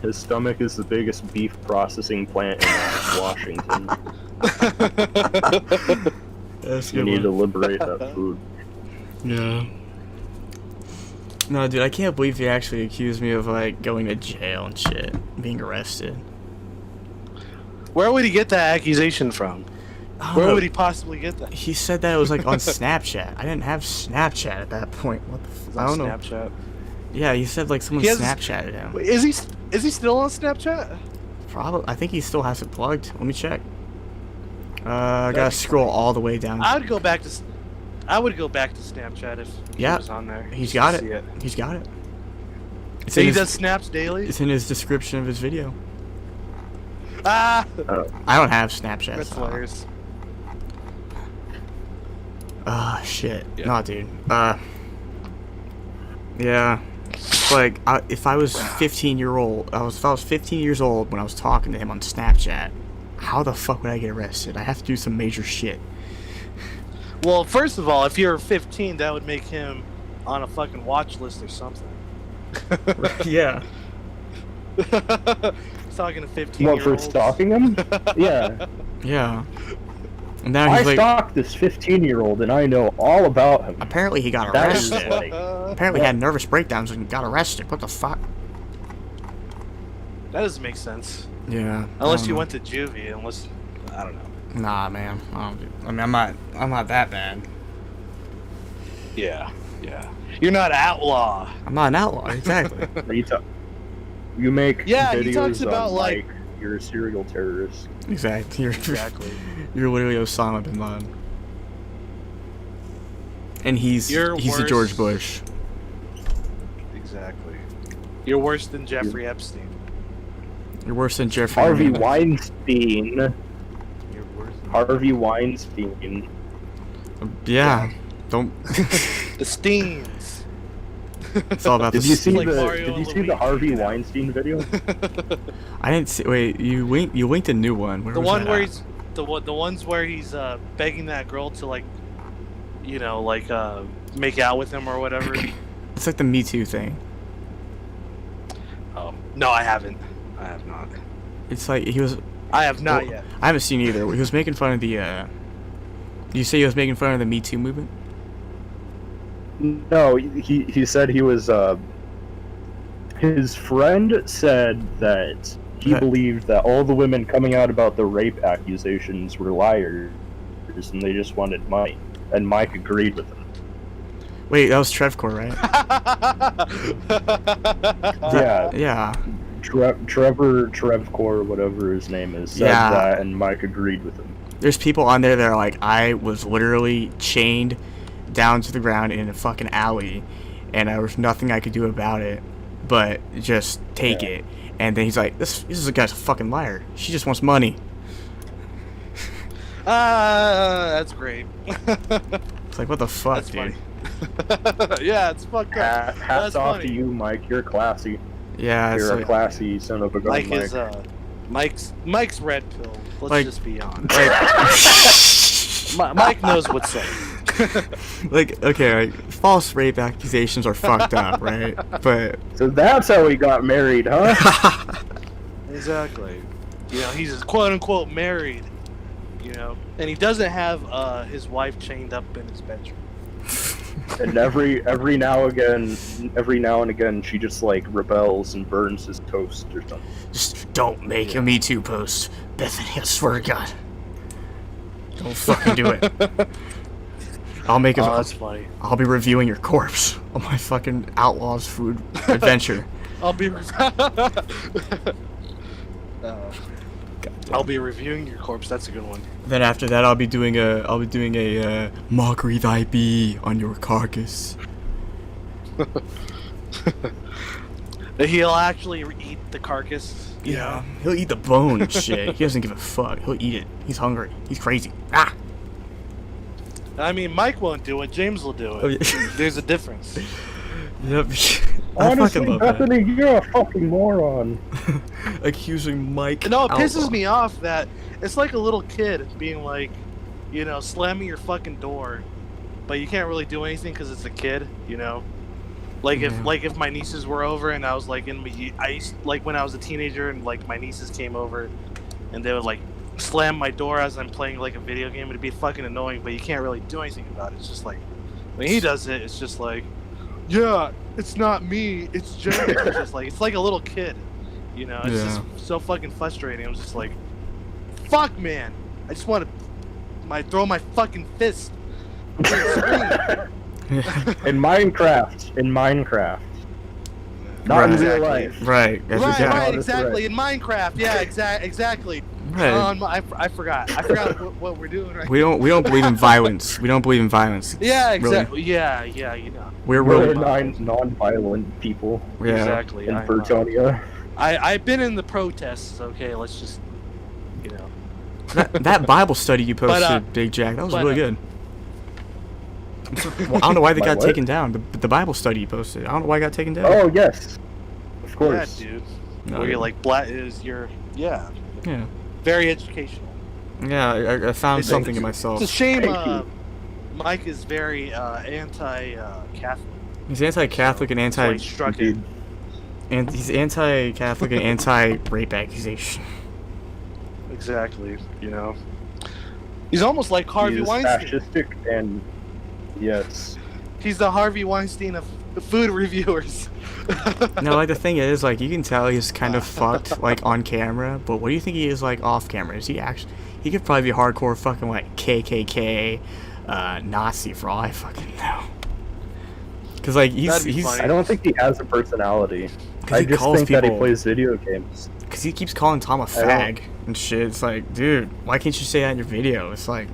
F: His stomach is the biggest beef processing plant in Washington.
A: That's a
F: We
A: good
F: need to
A: one.
F: liberate that food.
A: Yeah. No, dude, I can't believe he actually accused me of like going to jail and shit, being arrested.
C: Where would he get that accusation from? Where
A: Oh,
C: would he possibly get that?
A: He said that it was like on Snapchat. I didn't have Snapchat at that point. What the? I don't know.
C: Snapchat.
A: Yeah, he said like someone
C: He has-
A: Snapchatted him.
C: Wait, is he still on Snapchat?
A: Probably. I think he still has it plugged. Let me check. I gotta scroll all the way down.
C: I would go back to Snapchat if
A: Yeah,
C: he was on there.
A: He's
C: just
A: got
C: to
A: it.
C: see it.
A: He's got it. It's
C: So
A: in
C: he
A: his,
C: does snaps daily.
A: It's in his description of his video.
C: Ah,
A: I don't have Snapchat.
C: that's
A: so-
C: hilarious.
A: Ah, shit.
C: Yeah.
A: No, dude. Yeah. It's like if I was 15 year old, if I was 15 years old when I was talking to him on Snapchat, how the fuck would I get arrested? I have to do some major shit.
C: Well, first of all, if you're 15, that would make him on a fucking watch list or something.
A: Yeah.
C: Talking to 15
F: What, for stalking him? Yeah.
A: Yeah. And now
F: I
A: he's like,
F: stalked this 15-year-old and I know all about him.
A: apparently he got
F: That is
A: arrested.
F: like,
A: Apparently he had nervous breakdowns and got arrested. What the fuck?
C: That doesn't make sense.
A: Yeah.
C: Unless you went to juvie, unless I don't know.
A: Nah, man. I mean, I'm not that bad.
C: Yeah. You're not an outlaw.
A: I'm not an outlaw, exactly.
F: you make
C: Yeah, he
F: videos
C: talks about,
F: on,
C: like-
F: you're a serial terrorist.
A: Exactly.
C: Exactly.
A: You're literally Osama bin Laden. And he's
C: You're
A: a
C: worse.
A: George Bush.
C: Exactly. You're worse than Jeffrey Epstein.
A: You're worse than Jeffrey.
F: Harvey
A: Epstein.
F: Weinstein.
E: You're worse than
F: Harvey Weinstein.
A: Yeah. Don't.
C: The Steens.
A: It's all about
F: Did
A: the.
F: you see
C: like
F: the
C: Mario
F: Did you
C: and
F: see the
C: Luigi,
F: Harvey
C: you know?
F: Weinstein video?
A: I didn't see. Wait, you linked a new one. Where
C: The
A: was
C: one
A: that
C: where
A: at?
C: he's the ones where he's begging that girl to make out with him or whatever.
A: It's like the Me Too thing.
C: No, I haven't. I have not.
A: It's like he was.
C: I have not
A: well,
C: yet.
A: I haven't seen either. He was making fun of the. You say he was making fun of the Me Too movement?
F: No, he said he was. His friend said that he
A: That-
F: believed that all the women coming out about the rape accusations were liars, and they just wanted money. And Mike agreed with him.
A: Wait, that was Trevcore, right?
F: Yeah,
A: Yeah.
F: Trevcore, whatever his name is, said
A: Yeah.
F: that, and Mike agreed with him.
A: There's people on there that are like, I was literally chained down to the ground in a fucking alley, and there was nothing I could do about it, but just take
F: Yeah.
A: it. And then he's like, this is a guy's a fucking liar. She just wants money.
C: That's great.
A: It's like, what the fuck,
C: That's
A: dude?
C: funny. Yeah, it's fucked up.
F: Hats
C: That's
F: off
C: funny.
F: to you, Mike. You're classy.
A: Yeah, it's
F: You're a
A: like,
F: classy son of a gun,
C: Mike
F: Mike.
C: is Mike's red pill. Let's
A: Like-
C: just be honest. Mike knows what's up.
A: like, okay, like, false rape accusations are fucked up, right? But
F: So that's how he got married, huh?
C: Exactly. He's quote unquote married. And he doesn't have his wife chained up in his bedroom.
F: And every now and again, she just like rebels and burns his toast or something.
A: Just don't make a Me Too post. Bethany, I swear to God. Don't fucking do it. I'll make
C: Oh, that's funny.
A: I'll be reviewing your corpse on my fucking Outlaws food adventure.
C: I'll be I'll be reviewing your corpse. That's a good one.
A: Then after that, I'll be doing a mockery thy be on your carcass.
C: He'll actually eat the carcass. You know?
A: He'll eat the bone and shit. He doesn't give a fuck. He'll eat it. He's hungry. He's crazy. Ah.
C: I mean, Mike won't do it. James will do it.
A: Oh, yeah.
C: There's a difference.
A: Yep. I
F: Honestly,
A: fucking love
F: Bethany, you're a fucking moron.
A: that. Accusing Mike.
C: No, it pisses
A: Outlaw.
C: me off that it's like a little kid being like, you know, slamming your fucking door, but you can't really do anything because it's a kid, you know. Like if my nieces were over and I was like like when I was a teenager and like my nieces came over, and they would like slam my door as I'm playing like a video game, it'd be fucking annoying. But you can't really do anything about it. It's just like when he does it, it's just like, yeah, it's not me, it's James. It's like a little kid, you know. It's just so fucking frustrating. I'm just like, fuck, man. I just want to throw my fucking fist.
F: In Minecraft. Not in real life.
A: Right. I forgot.
C: Right,
F: That's
C: exactly.
F: right.
C: In Minecraft, yeah, exactly.
A: Right.
C: I forgot what we're doing right
A: We don't believe in violence. We don't believe in violence.
C: Yeah,
A: Really.
C: exactly. Yeah, you know.
A: We're
F: We're
A: really
F: non-violent people
A: yeah.
C: Exactly.
F: in
C: I know.
F: Burtonia.
C: I've been in the protests, okay, let's just, you know.
A: That Bible study you posted,
C: But,
A: Big Jack, that was
C: but,
A: really good. Well, I don't know why they
F: My
A: got
F: what?
A: taken down. The Bible study you posted. I don't know why it got taken down.
F: Oh, yes. Of
C: Yeah,
F: course.
C: dude.
A: No,
C: Where
A: yeah.
C: you're like, yeah,
A: Yeah.
C: very educational.
A: Yeah, I found
C: It's
A: something
C: a-
A: in myself.
C: It's a shame
F: Thank you.
C: Mike is very anti-Catholic.
A: He's anti-Catholic and
C: So he struck it.
A: and he's anti-Catholic and anti-rape accusation.
C: Exactly, you know. He's almost like
F: He
C: Harvey
F: is
C: Weinstein.
F: fascistic and yes.
C: He's the Harvey Weinstein of food reviewers.
A: No, like the thing is, like you can tell he's kind of fucked, like on camera. But what do you think he is like off camera? Is he actually? He could probably be hardcore fucking like KKK, Nazi for all I fucking know. Cause like
C: That'd be
A: he's
C: funny.
F: I don't think he has a personality.
A: 'Cause
F: I
A: he
F: just
A: calls
F: think that he
A: people-
F: plays video games.
A: Cause he keeps calling Tom a
F: I don't-
A: fag and shit. It's like, dude, why can't you say that in your video? It's like,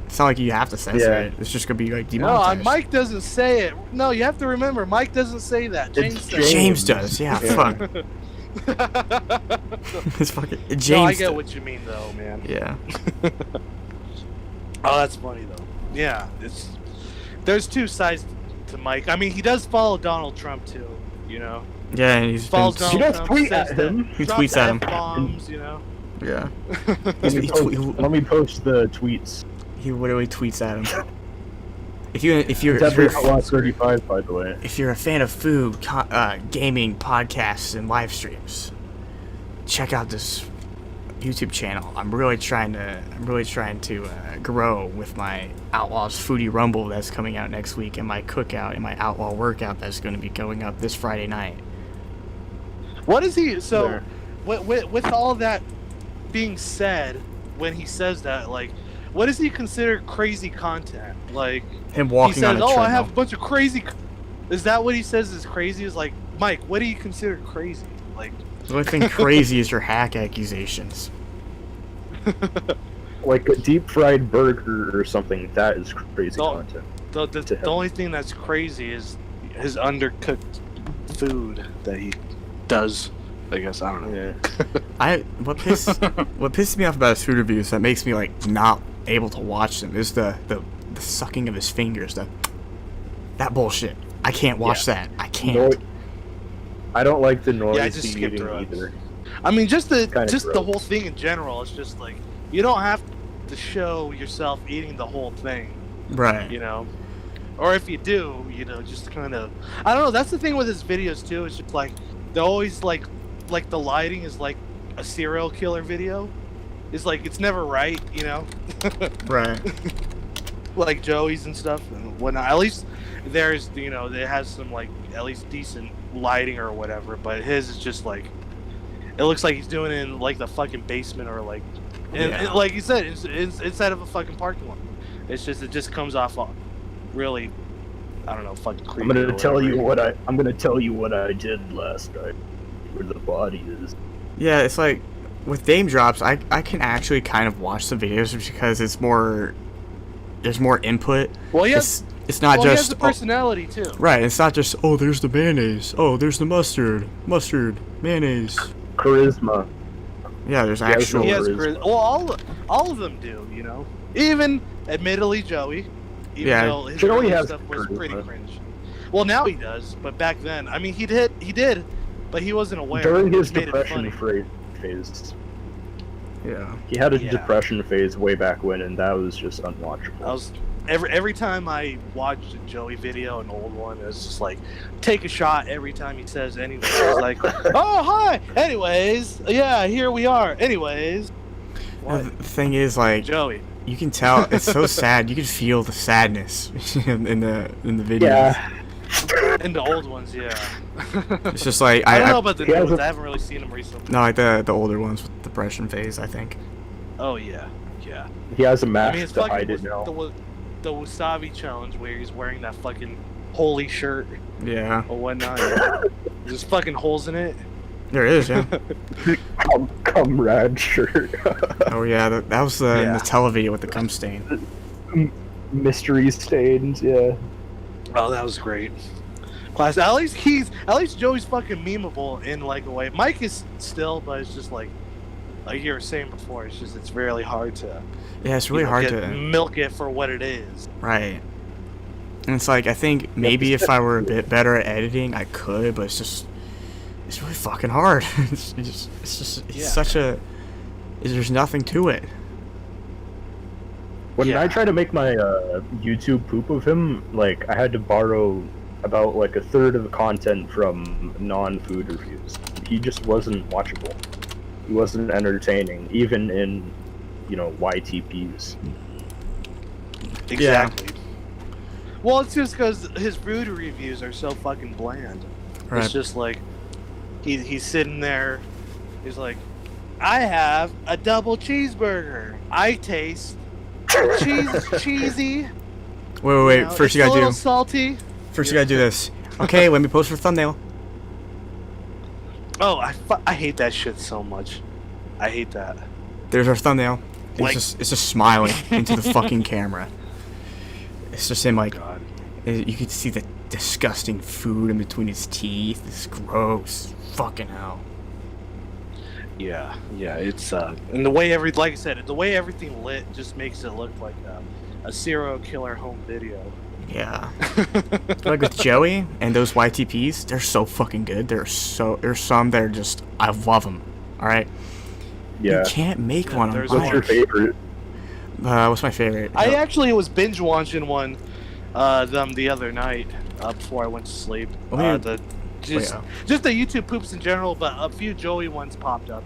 A: it's not like you have to censor
F: Yeah.
A: it. It's just gonna be like
C: No,
A: demonetized.
C: Mike doesn't say it. No, you have to remember, Mike doesn't say that. James
F: It's
C: says
A: James does, yeah.
F: Yeah.
A: Fuck.
C: it.
A: It's fucking James.
C: No, I get
A: does.
C: what you mean, though, man.
A: Yeah.
C: Oh, that's funny, though. Yeah, there's two sides to Mike. I mean, he does follow Donald Trump, too, you know?
A: Yeah, and he's been.
C: Follows
F: He
C: Donald
F: does
C: Trump,
F: tweet
C: says
F: at
C: that-
F: him.
A: He
C: drops
A: tweets at him.
C: F-bombs, you know?
A: Yeah.
F: Let me post the tweets.
A: He literally tweets at him. If you're
F: Definitely Outlaw 35, by the way.
A: if you're a fan of food, gaming, podcasts, and live streams, check out this YouTube channel. I'm really trying to grow with my Outlaws Foodie Rumble that's coming out next week, and my cookout and my Outlaw workout that's going to be going up this Friday night.
C: What is he? So,
F: There.
C: with all that being said, when he says that, like, what does he consider crazy content? Like,
A: Him
C: he
A: walking
C: says,
A: on a
C: "Oh,
A: treadmill.
C: I have a bunch of crazy." Is that what he says is crazy? Is like, Mike, what do you consider crazy? Like,
A: The only thing crazy is your hack accusations.
F: Like a deep fried burger or something, that is crazy
C: No.
F: content.
C: the
F: To him.
C: only thing that's crazy is his undercooked food that he does. I guess I don't know.
F: Yeah.
A: What pisses me off about his food reviews that makes me like not able to watch them is the sucking of his fingers. That bullshit. I can't watch that. I can't.
F: No, I don't like the noise
C: Yeah, I just
F: he
C: skipped
F: eating
C: through it.
F: either.
C: I mean, just the
F: Kinda
C: just the
F: gross.
C: whole thing in general. It's just like you don't have to show yourself eating the whole thing,
A: Right.
C: you know. Or if you do, you know, just kind of. I don't know. That's the thing with his videos too. It's just like they're always like the lighting is like a serial killer video. It's like it's never right, you know.
A: Right.
C: Like Joey's and stuff and whatnot. At least there's, you know, it has some like at least decent lighting or whatever. But his is just like It looks like he's doing it in like the fucking basement or like, and like you said, it's inside of a fucking parking lot. It's just it just comes off really, I don't know, fucking creepy.
F: I'm gonna tell you what I did last night. Where the body is.
A: Yeah, it's like with Dame Drops, I can actually kind of watch the videos because it's more. There's more input.
C: Well,
A: it's not
C: he
A: just
C: has the personality too.
A: Right. It's not just there's the mayonnaise. Oh, there's the mustard, mayonnaise.
F: Charisma.
A: Yeah, there's actual.
C: He has charisma. Well, all of them do, you know. Even, admittedly, Joey. Even though his
F: Joey has
C: stuff was
F: charisma.
C: pretty cringe. Well, now he does, but back then, I mean, he did, but he wasn't aware.
F: During his
C: Which made it
F: depression
C: funny.
F: phase.
A: Yeah.
F: He had a depression phase way back when, and that was just unwatchable.
C: Every time I watched a Joey video, an old one, it was just like, take a shot every time he says anyways. It's like, oh, hi! Anyways, yeah, here we are. Anyways.
A: The thing is, like,
C: Joey.
A: You can tell, it's so sad. You can feel the sadness in the videos.
F: Yeah.
C: In the old ones, yeah.
A: It's just like,
C: I don't know about the new ones. I haven't really seen them recently.
A: No, like the older ones with depression phase, I think.
C: Oh, yeah.
F: He has a mask
C: it's
F: to hide it now.
C: The Wasabi challenge where he's wearing that fucking holy shirt
A: Yeah.
C: or whatnot. There's fucking holes in it.
A: There is, yeah.
F: Comrade shirt.
A: Oh yeah, that was the Nutella video with the cum stain.
F: Mystery stains, yeah.
C: Oh, that was great. Class. At least Joey's fucking memeable in like a way. Mike is still, but it's just like you were saying before. It's really hard to.
A: Yeah, it's really hard to
C: milk it for what it is.
A: Right. And it's like I think maybe if I were a bit better at editing, I could, but it's really fucking hard. It's such a. There's nothing to it.
F: When I try to make my YouTube poop of him, like I had to borrow about like a third of the content from non-food reviews. He just wasn't watchable. He wasn't entertaining, even in, YTPs.
C: Exactly. Yeah. Well, it's just because his food reviews are so fucking bland. Right. It's just like he's sitting there. He's like, I have a double cheeseburger. I taste cheesy.
A: Wait. First you gotta do.
C: A little salty.
A: First you gotta do this. Okay, let me post for thumbnail.
C: Oh, I hate that shit so much. I hate that.
A: There's our thumbnail. It's just smiling into the fucking camera. It's just him like, God. You can see the disgusting food in between his teeth. It's gross. Fucking hell.
C: Yeah, it's and the way like I said, the way everything lit just makes it look like a serial killer home video.
A: Yeah. Like with Joey and those YTPs, they're so fucking good. There's some that are just, I love them. All right.
F: Yeah.
A: You can't make one on.
F: What's your favorite?
A: What's my favorite?
C: I actually was binge watching one the other night before I went to sleep. Just the YouTube poops in general, but a few Joey ones popped up.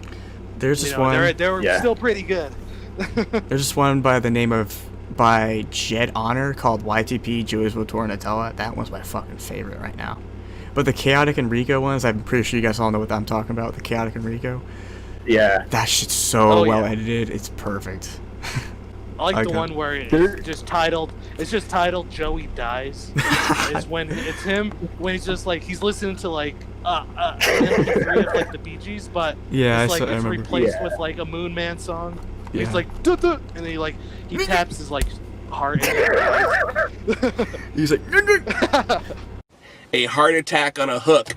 A: There's this one.
C: They were still pretty good.
A: There's this one by Jet Honor called YTP Joey's Votor Nutella. That one's my fucking favorite right now. But the Chaotic Enrico ones, I'm pretty sure you guys all know what I'm talking about. The Chaotic Enrico.
F: Yeah.
A: That shit's so well edited. It's perfect.
C: I like the one where it's just titled Joey Dies. Is when it's him when he's just like he's listening to like MP3 of like the Bee Gees, but it's replaced with like a Moon Man song. Yeah. He's like duh, and then he taps his like heart in
A: he's like
G: a heart attack on a hook.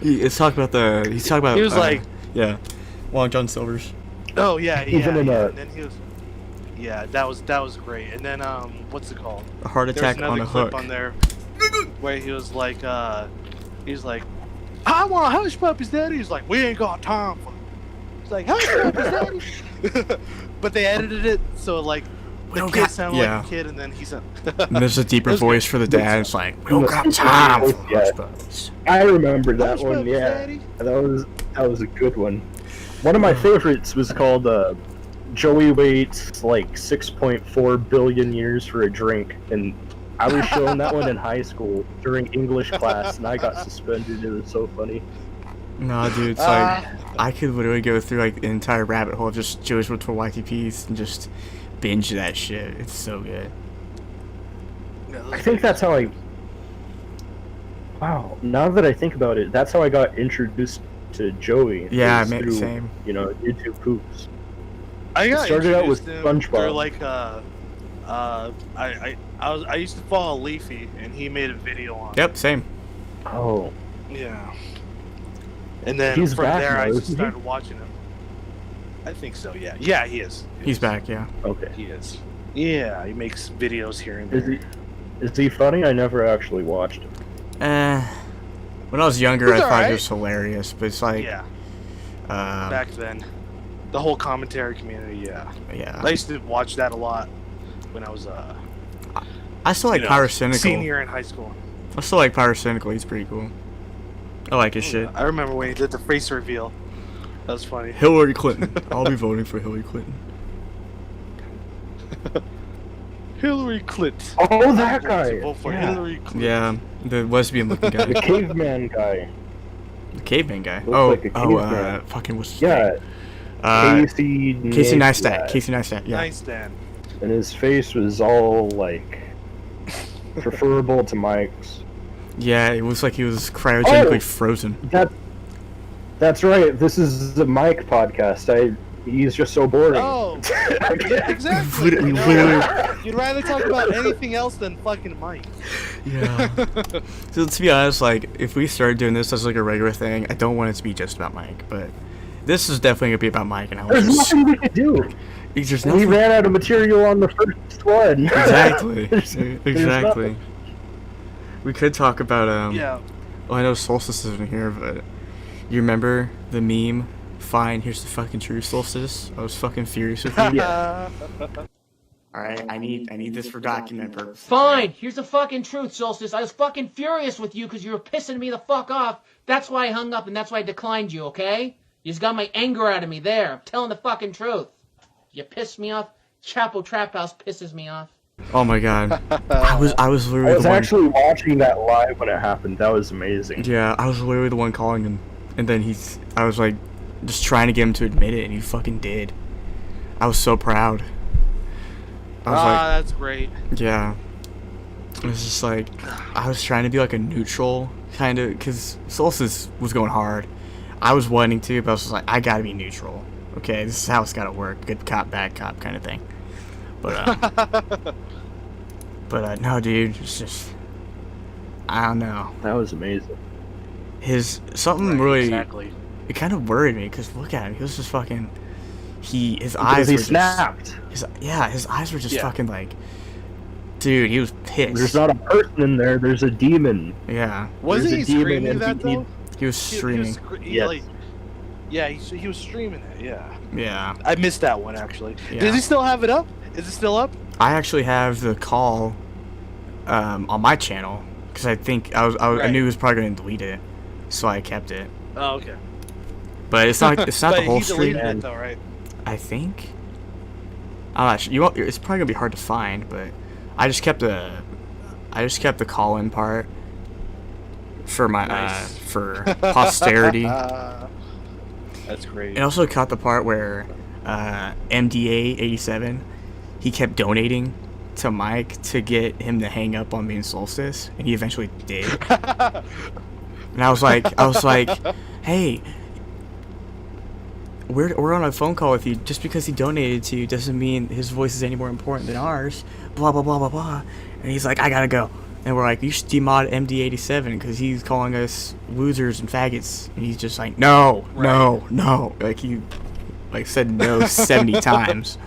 A: He's talking about he was like Long John Silver's.
C: Oh yeah.
F: And
C: then he was. Yeah, that was great. And then what's it called?
A: A heart attack on a hook.
C: On there, where he was like, he's like, I want hush puppies, Daddy. He's like, we ain't got time for. He's like, hush puppies, Daddy. But they edited it so like the kid sounded like a kid, and then he's and
A: there's a deeper voice for the dad. It's like, we don't got time for hush puppies.
F: I remember that one. Yeah, that was a good one. One of my favorites was called Joey waits like 6.4 billion years for a drink, and I was shown that one in high school during English class, and I got suspended. It was so funny.
A: No, dude, it's like I could literally go through like an entire rabbit hole of just Joe's Retro YTPs and just binge that shit. It's so good.
F: I think that's how I. Wow. Now that I think about it, that's how I got introduced to Joey.
A: Yeah,
F: was through,
A: same.
F: You know, YouTube poops.
C: I got
F: started out with
C: introduced to him
F: SpongeBob.
C: through, like I used to follow Leafy, and he made a video on.
A: Yep, same.
F: Oh.
C: Yeah. And then
F: He's
C: from
F: back
C: there,
F: now,
C: I just
F: isn't he?
C: started watching him. I think so. Yeah. Yeah, he is.
A: He's back, yeah.
F: Okay.
C: He is. Yeah, he makes videos here and
F: Is
C: there.
F: is he funny? I never actually watched him.
A: When I was younger, I
C: He's
A: thought
C: alright.
A: it was hilarious, but it's like,
C: Yeah.
A: uh,
C: Back then, the whole commentary community. Yeah. I
A: yeah.
C: used to watch that a lot when I was
A: I still like Pyrocynical.
C: senior in high school.
A: I still like Pyrocynical. He's pretty cool. I like his shit.
C: I remember when he did the face reveal. That was funny.
A: Hillary Clinton. I'll be voting for Hillary Clinton.
C: Hillary Clinton.
F: Oh, that guy!
C: Vote for
F: Yeah.
C: Hillary Clinton.
A: Yeah, the lesbian-looking guy.
F: The caveman guy.
A: The caveman guy.
F: Looks
A: Oh,
F: like a caveman.
A: fucking what's his
F: Yeah,
A: name?
F: Casey
A: Casey Neistat. Casey Neistat. Yeah.
C: Nice, Dan.
F: And his face was all like preferable to Mike's.
A: Yeah, it looks like he was cryogenically
F: Oh!
A: frozen.
F: That's right. This is the Mike podcast. He's just so boring.
C: Oh, yeah, exactly.
A: Literally- literally.
C: You'd rather talk about anything else than fucking Mike.
A: Yeah. So to be honest, like if we started doing this as like a regular thing, I don't want it to be just about Mike, but this is definitely gonna be about Mike, and I was
F: There's
A: just
F: nothing we could do.
A: there's
F: We
A: nothing.
F: ran out of material on the first one.
A: Exactly.
F: There's
A: Exactly.
F: nothing.
A: We could talk about
C: Yeah.
A: Oh, I know Solstice isn't here, but you remember the meme? Fine, here's the fucking truth, Solstice. I was fucking furious with you.
F: Yeah.
A: Alright, I need this for document purposes.
D: Fine, here's the fucking truth, Solstice. I was fucking furious with you because you were pissing me the fuck off. That's why I hung up and that's why I declined you, okay? You just got my anger out of me there. I'm telling the fucking truth. You pissed me off. Chapo Trap House pisses me off.
A: Oh my god. I was
F: I
A: literally
F: was
A: the one.
F: actually watching that live when it happened. That was amazing.
A: Yeah, I was literally the one calling him. And then I was like, just trying to get him to admit it, and he fucking did. I was so proud. I was
C: That's great.
A: like, yeah. It was just like, I was trying to be like a neutral, kind of, because Solstice was going hard. I was wanting to, but I was just like, I gotta be neutral. Okay, this is how it's gotta work. Good cop, bad cop kind of thing. But, no, dude, it's just, I don't know.
F: That was amazing.
A: Something really,
C: Exactly.
A: it kind of worried me, because look at him, he was just fucking, his
F: Because
A: eyes
F: he
A: were
F: snapped.
A: his eyes were just
C: Yeah.
A: fucking like, dude, he was pissed.
F: There's not a person in there. There's a demon.
A: Yeah,
C: Wasn't
F: There's
C: he
F: a demon
C: screaming
F: and
C: that though?
A: he was streaming.
F: Yes.
C: He was streaming it. Yeah.
A: Yeah,
C: I missed that one actually.
A: Yeah.
C: Does he still have it up? Is it still up?
A: I actually have the call on my channel, because I think I
C: Right.
A: knew he was probably gonna delete it, so I kept it.
C: Oh, okay.
A: But it's not the
C: But
A: whole
C: he deleted
A: stream.
C: it though, right?
A: I think. I'm not sure. It's probably gonna be hard to find, but I just kept the call-in part for my
C: Nice.
A: for posterity.
C: That's great.
A: It also caught the part where MDA87, he kept donating to Mike to get him to hang up on me and Solstice, and he eventually did. And I was like, hey, we're on a phone call with you. Just because he donated to you doesn't mean his voice is any more important than ours. Blah blah blah blah blah. And he's like, I gotta go. And we're like, you should demod MD87 because he's calling us losers and faggots. And he's just like, no, no. Like he said no 70 times.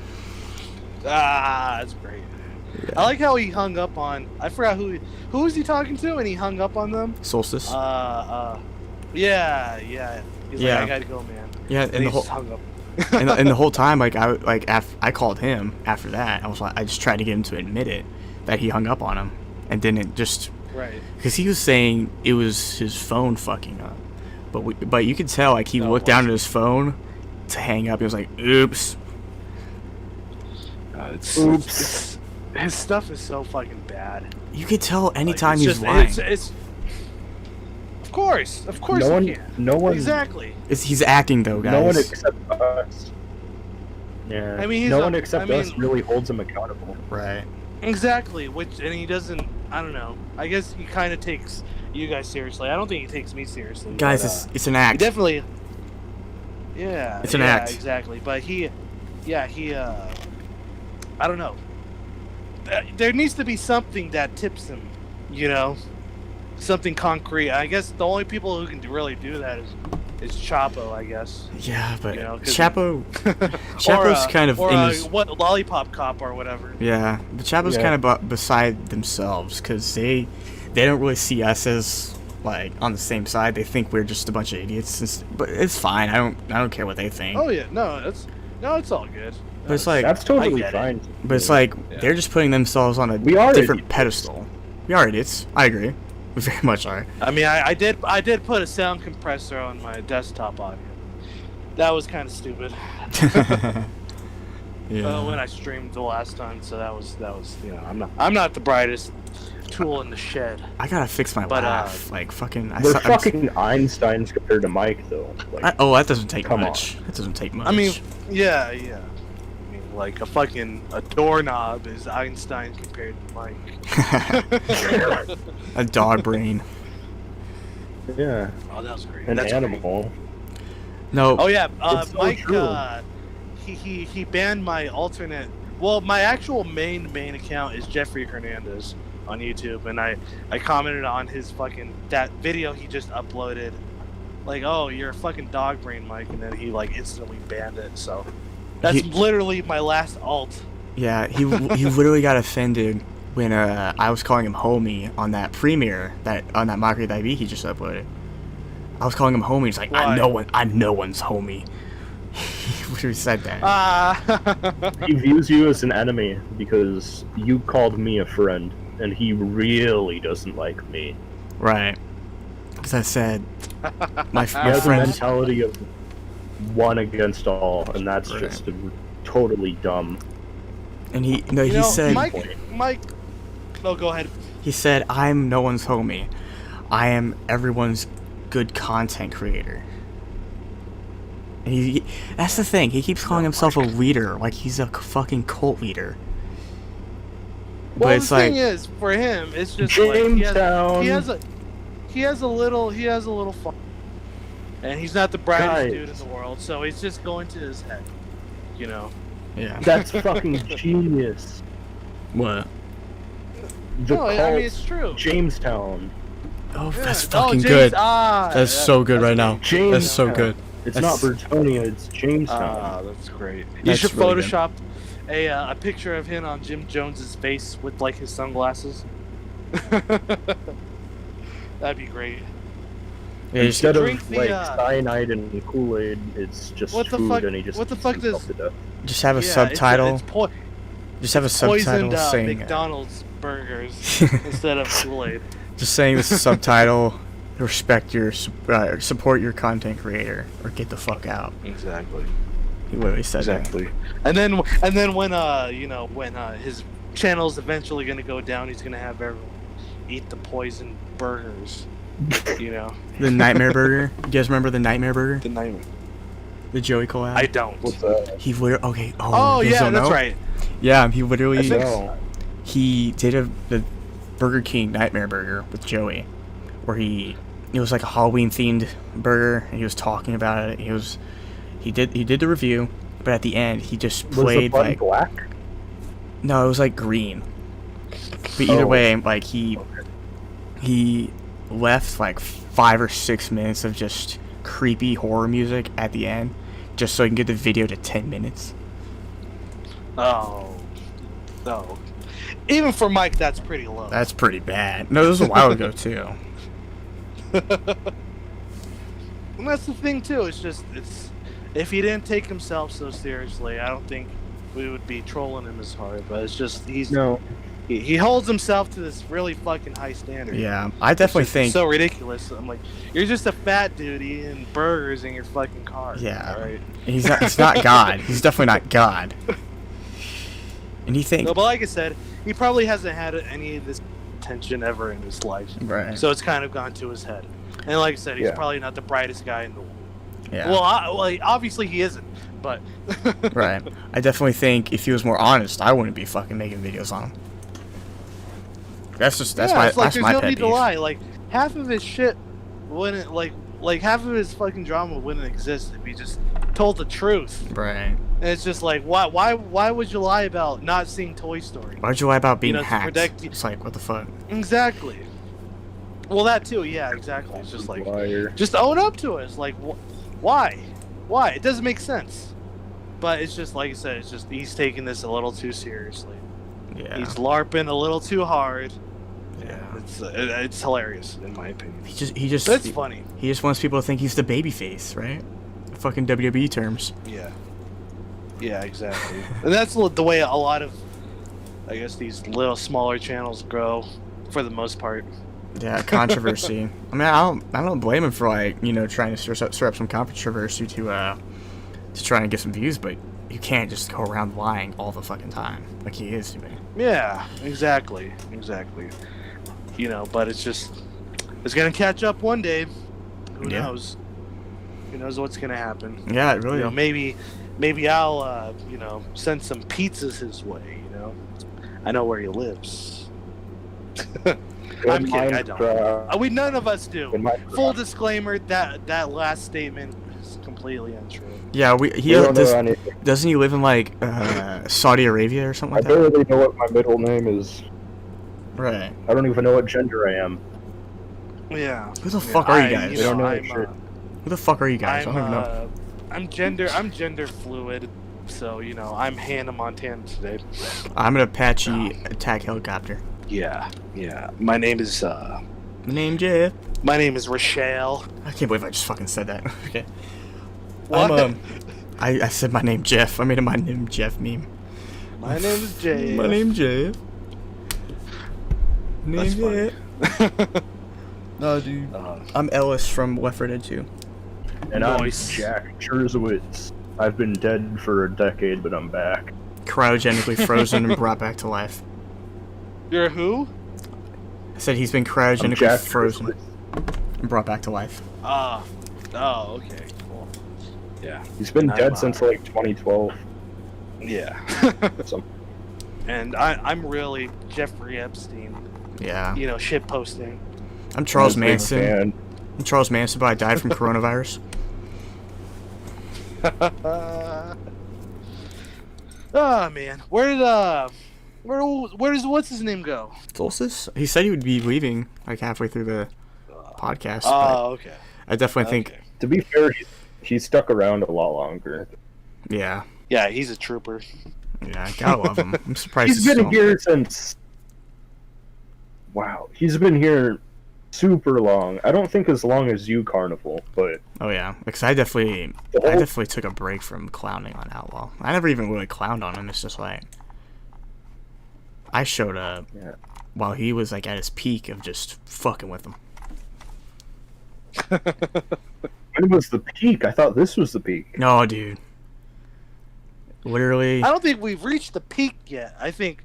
C: That's great.
A: Yeah.
C: I like how he hung up on. I forgot who was he talking to, and he hung up on them.
A: Solstice.
C: Yeah. He's
A: Yeah.
C: like, I gotta go, man.
A: Yeah,
C: And
A: and
C: he
A: the whole
C: just hung up.
A: and the whole time, I called him after that. I was like, I just tried to get him to admit it that he hung up on him, and didn't just
C: Right.
A: because he was saying it was his phone fucking up, but you could tell like he
C: No, it
A: looked down at
C: wasn't.
A: his phone to hang up. He was like, oops.
C: Oops. His stuff is so fucking bad.
A: You could tell anytime
C: Like,
A: he's
C: it's just-
A: lying.
C: It's, of course
F: No one,
C: you can.
F: no one,
C: Exactly.
A: He's acting though, guys.
F: no one except us. Yeah.
C: I mean, he's
F: no
C: not-
F: one except
C: I mean-
F: us really holds him accountable.
A: Right.
C: Exactly. And he doesn't. I don't know. I guess he kind of takes you guys seriously. I don't think he takes me seriously.
A: Guys,
C: but,
A: it's an
C: he
A: act.
C: definitely. Yeah.
A: It's an
C: yeah,
A: act.
C: Exactly. But he. I don't know. There needs to be something that tips him. You know. Something concrete. I guess the only people who can really do that is Chapo, I guess.
A: Yeah, but
C: You know, 'cause-
A: Chapo's kind of
C: or
A: in his...
C: what Lollipop Cop or whatever.
A: Yeah, the Chapo's
F: Yeah.
A: kind of beside themselves because they don't really see us as like on the same side. They think we're just a bunch of idiots. But it's fine. I don't care what they think.
C: Oh yeah, it's all good.
A: But it's like,
F: That's totally
C: I get it.
F: fine.
A: but it's like
C: Yeah.
A: they're just putting themselves on a
F: We are
A: different
F: idiots.
A: pedestal. We are idiots. I agree. We very much are.
C: I mean, I did put a sound compressor on my desktop audio. That was kind of stupid.
A: Yeah.
C: When I streamed the last time, so that was I'm not the brightest tool in the shed.
A: I gotta fix my
C: But,
A: laugh. Like fucking.
F: They're fucking Einsteins compared to Mike, though. Like,
A: That doesn't take
F: Come
A: much. That doesn't take much.
C: I mean, yeah. I mean, like a doorknob is Einstein compared to Mike.
A: a dog brain.
F: yeah,
C: Oh, that was great.
F: an
C: That's
F: animal.
A: No.
C: Oh yeah,
F: It's so
C: Mike.
F: true.
C: He banned my alternate. Well, my actual main account is Jeffrey Hernandez on YouTube, and I commented on his that video he just uploaded, like, oh, you're a fucking dog brain, Mike, and then he like instantly banned it. So that's literally my last alt.
A: Yeah, he literally got offended when I was calling him homie on that premiere on that mockery that he just uploaded. I was calling him homie. He's like,
C: Why?
A: I'm no one's homie. He literally said that.
F: He views you as an enemy because you called me a friend, and he really doesn't like me.
A: Right. Because I said my
F: He has a
A: friends.
F: mentality of one against all, and that's
A: Right.
F: just totally dumb.
A: And he
C: You know,
A: said
C: Mike. No, go ahead.
A: he said I'm no one's homie. I am everyone's good content creator. And that's the thing. He keeps calling himself a leader, like he's a fucking cult leader.
C: Well,
A: But it's
C: the
A: like,
C: thing is, for him, it's just like
F: Jamestown.
C: he has a little fun, and he's not the brightest
F: Guys.
C: dude in the world, so it's just going to his head, you know.
A: yeah.
F: That's fucking genius.
A: What?
F: The
C: No, I
F: cult
C: mean it's true.
F: Jamestown.
A: Oh,
C: Yeah.
A: that's
C: Oh,
A: fucking
C: James-
A: good.
C: Ah,
A: That's so good right now.
F: Jamestown.
A: That's so good.
F: It's
A: That's-
F: not Britonia, it's Jamestown.
C: Ah, that's great. You
A: That's
C: should
A: really good.
C: Photoshop a picture of him on Jim Jones's face with like his sunglasses. That'd be great.
A: Yeah, you
F: Instead
C: drink
F: of
C: the,
F: like
C: uh,
F: cyanide and Kool-Aid, it's just
C: What the
F: food,
C: fuck-
F: and he just
C: what the fuck
F: eats himself
C: does-
F: to death.
A: just have a
C: Yeah,
A: subtitle.
C: It's
A: just have a subtitle
C: poisoned
A: saying.
C: McDonald's burgers instead of Kool-Aid.
A: Just saying this subtitle. Respect your support your content creator or get the fuck out.
C: Exactly.
A: He literally said
C: Exactly. And then when when his channel's eventually gonna go down, he's gonna have everyone eat the poisoned burgers. You know.
A: that. The Nightmare Burger. You guys remember the Nightmare Burger?
C: The nightmare.
A: The Joey collab.
C: I don't.
F: What's that?
A: He literally. Okay.
C: Oh
A: you guys
C: yeah,
A: don't
C: that's
A: know?
C: right.
A: Yeah, he literally.
C: I think
F: No.
A: He did the Burger King Nightmare Burger with Joey, where it was like a Halloween themed burger, and he was talking about it. He did the review, but at the end he just
F: Was the
A: played
F: bun
A: like
F: black?
A: no, it was like green. But either
F: Oh.
A: way, like he left like 5 or 6 minutes of just creepy horror music at the end, just so he can get the video to 10 minutes.
C: Oh. No. Even for Mike, that's pretty low.
A: That's pretty bad. No, this was a while ago too.
C: And that's the thing too. It's if he didn't take himself so seriously, I don't think we would be trolling him as hard. But it's just he holds himself to this really fucking high standard.
A: Yeah, I definitely
C: It's
A: think.
C: so ridiculous. I'm like, you're just a fat dude eating burgers in your fucking car.
A: Yeah.
C: All right.
A: He's not God. He's definitely not God. And he thinks
C: No, but like I said, he probably hasn't had any of this attention ever in his life.
A: right.
C: So it's kind of gone to his head. And like I said, he's
F: Yeah.
C: probably not the brightest guy in the world.
A: Yeah.
C: Well, obviously he isn't, but
A: Right. I definitely think if he was more honest, I wouldn't be fucking making videos on him. That's
C: it's like
A: that's
C: there's
A: my
C: no
A: pet
C: need to
A: peeve.
C: lie. Like half of his shit wouldn't like half of his fucking drama wouldn't exist if he just told the truth.
A: Right.
C: And it's just like why would you lie about not seeing Toy Story?
A: Why'd you lie about being
C: know, to
A: hacked?
C: protect-
A: It's like, what the fuck?
C: Exactly. Well, that too. Yeah, exactly. It's just like
F: Liar.
C: just own up to it. It's like why? Why? It doesn't make sense. But it's just like I said. It's just he's taking this a little too seriously.
A: Yeah.
C: He's LARPing a little too hard.
A: Yeah.
C: It's hilarious in my opinion.
A: He just
C: That's funny.
A: He just wants people to think he's the baby face, right? Fucking WWE terms.
C: Yeah. Yeah, exactly. And that's the way a lot of, I guess, these little smaller channels grow, for the most part.
A: Yeah, controversy. I mean, I don't blame him for like, you know, trying to stir up some controversy to try and get some views, but you can't just go around lying all the fucking time like he is doing.
C: Yeah, exactly. You know, but it's gonna catch up one day. Who
A: Yeah.
C: knows? Who knows what's gonna happen?
A: Yeah, it really.
C: You know, maybe I'll you know, send some pizzas his way. You know, I know where he lives. I'm kidding. I don't. None of us do. Full disclaimer: that last statement is completely untrue.
A: Yeah,
F: We don't know anything.
A: doesn't he live in like Saudi Arabia or something
F: I
A: like that?
F: barely know what my middle name is.
A: Right.
F: I don't even know what gender I am.
C: Yeah.
A: Who the fuck are you guys?
C: You
F: We don't know
C: I'm,
F: shit.
A: Who the fuck are you guys? I don't even know.
C: I'm gender fluid, so you know I'm Hannah Montana today.
A: I'm an Apache attack helicopter.
C: Yeah. My name is
A: My name Jeff.
C: Rochelle.
A: I can't believe I just fucking said that. Okay.
C: What?
A: I said my name Jeff. I made a my name Jeff meme.
C: My name is Jay.
A: My name Jeff.
C: That's funny.
A: No, dude. I'm Ellis from Left 4 Dead 2.
F: And
C: Nice.
F: I'm Jack Cherzowitz. I've been dead for a decade, but I'm back.
A: Cryogenically frozen and brought back to life.
C: You're who?
A: I said he's been
F: I'm
A: cryogenically
F: Jack
A: frozen
F: Cherzowitz.
A: and brought back to life.
C: Oh, okay, cool. Yeah.
F: He's been
C: And
F: dead
C: I'm,
F: since like 2012.
C: Yeah.
F: So,
C: And I'm really Jeffrey Epstein.
A: Yeah.
C: You know, shit posting.
A: I'm Charles
F: I'm a big
A: Manson.
F: fan.
A: I'm Charles Manson, but I died from coronavirus.
C: Oh man, where does what's his name go?
A: Solstice? He said he would be leaving like halfway through the podcast.
C: Oh,
A: but
C: okay.
A: I definitely think,
C: Okay.
F: To be fair, he stuck around a lot longer.
A: yeah.
C: Yeah, he's a trooper.
A: Yeah, gotta love him. I'm surprised
F: He's been
A: still...
F: here since. Wow, he's been here super long. I don't think as long as you, Carnival, but
A: Oh yeah, because I definitely took a break from clowning on Outlaw. I never even really clowned on him. It's just like I showed up
F: Yeah.
A: while he was like at his peak of just fucking with him.
F: When was the peak? I thought this was the peak.
A: No, dude. Literally,
C: I don't think we've reached the peak yet. I think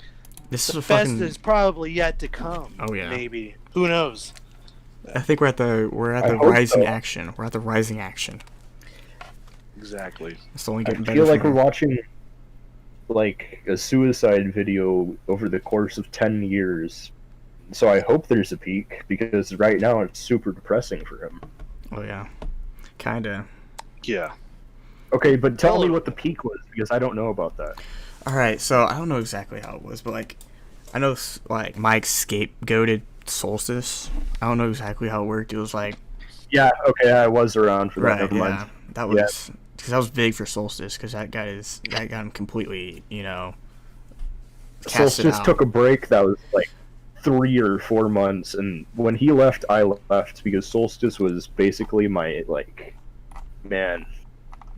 A: this is
C: the
A: a
C: best
A: fucking.
C: is probably yet to come.
A: Oh, yeah.
C: Maybe. Who knows?
A: I think we're at the
F: I hope
A: rising
F: so.
A: action. We're at the rising action.
C: Exactly.
A: It's only
F: I
A: getting better.
F: feel like
A: from
F: we're
A: here.
F: watching like a suicide video over the course of 10 years. So I hope there's a peak because right now it's super depressing for him.
A: Oh yeah, kinda.
C: Yeah.
F: Okay, but tell me
C: Oh.
F: what the peak was because I don't know about that.
A: All right, so I don't know exactly how it was, but like, I know like Mike scapegoated Solstice. I don't know exactly how it worked. It was like
F: Yeah, okay, I was around for that.
A: right,
F: Never
A: yeah,
F: mind.
A: that was because that was big for Solstice because that got him completely, you know, casted
F: Solstice
A: out.
F: took a break that was like 3 or 4 months, and when he left, I left because Solstice was basically my like man.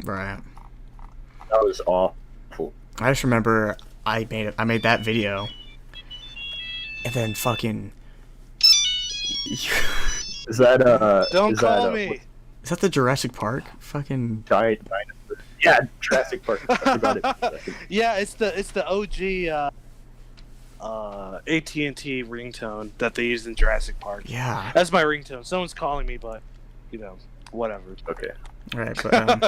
A: Right.
F: That was awful.
A: I just remember I made that video, and then fucking.
F: Is that
C: Don't
F: is
C: call
F: that,
C: me.
A: Is that the Jurassic Park? Fucking.
F: Giant dinosaur? Yeah, Jurassic Park. I forgot it. for a second.
C: Yeah, it's the OG AT&T ringtone that they used in Jurassic Park.
A: Yeah.
C: That's my ringtone. Someone's calling me, but whatever.
F: Okay.
A: All right, but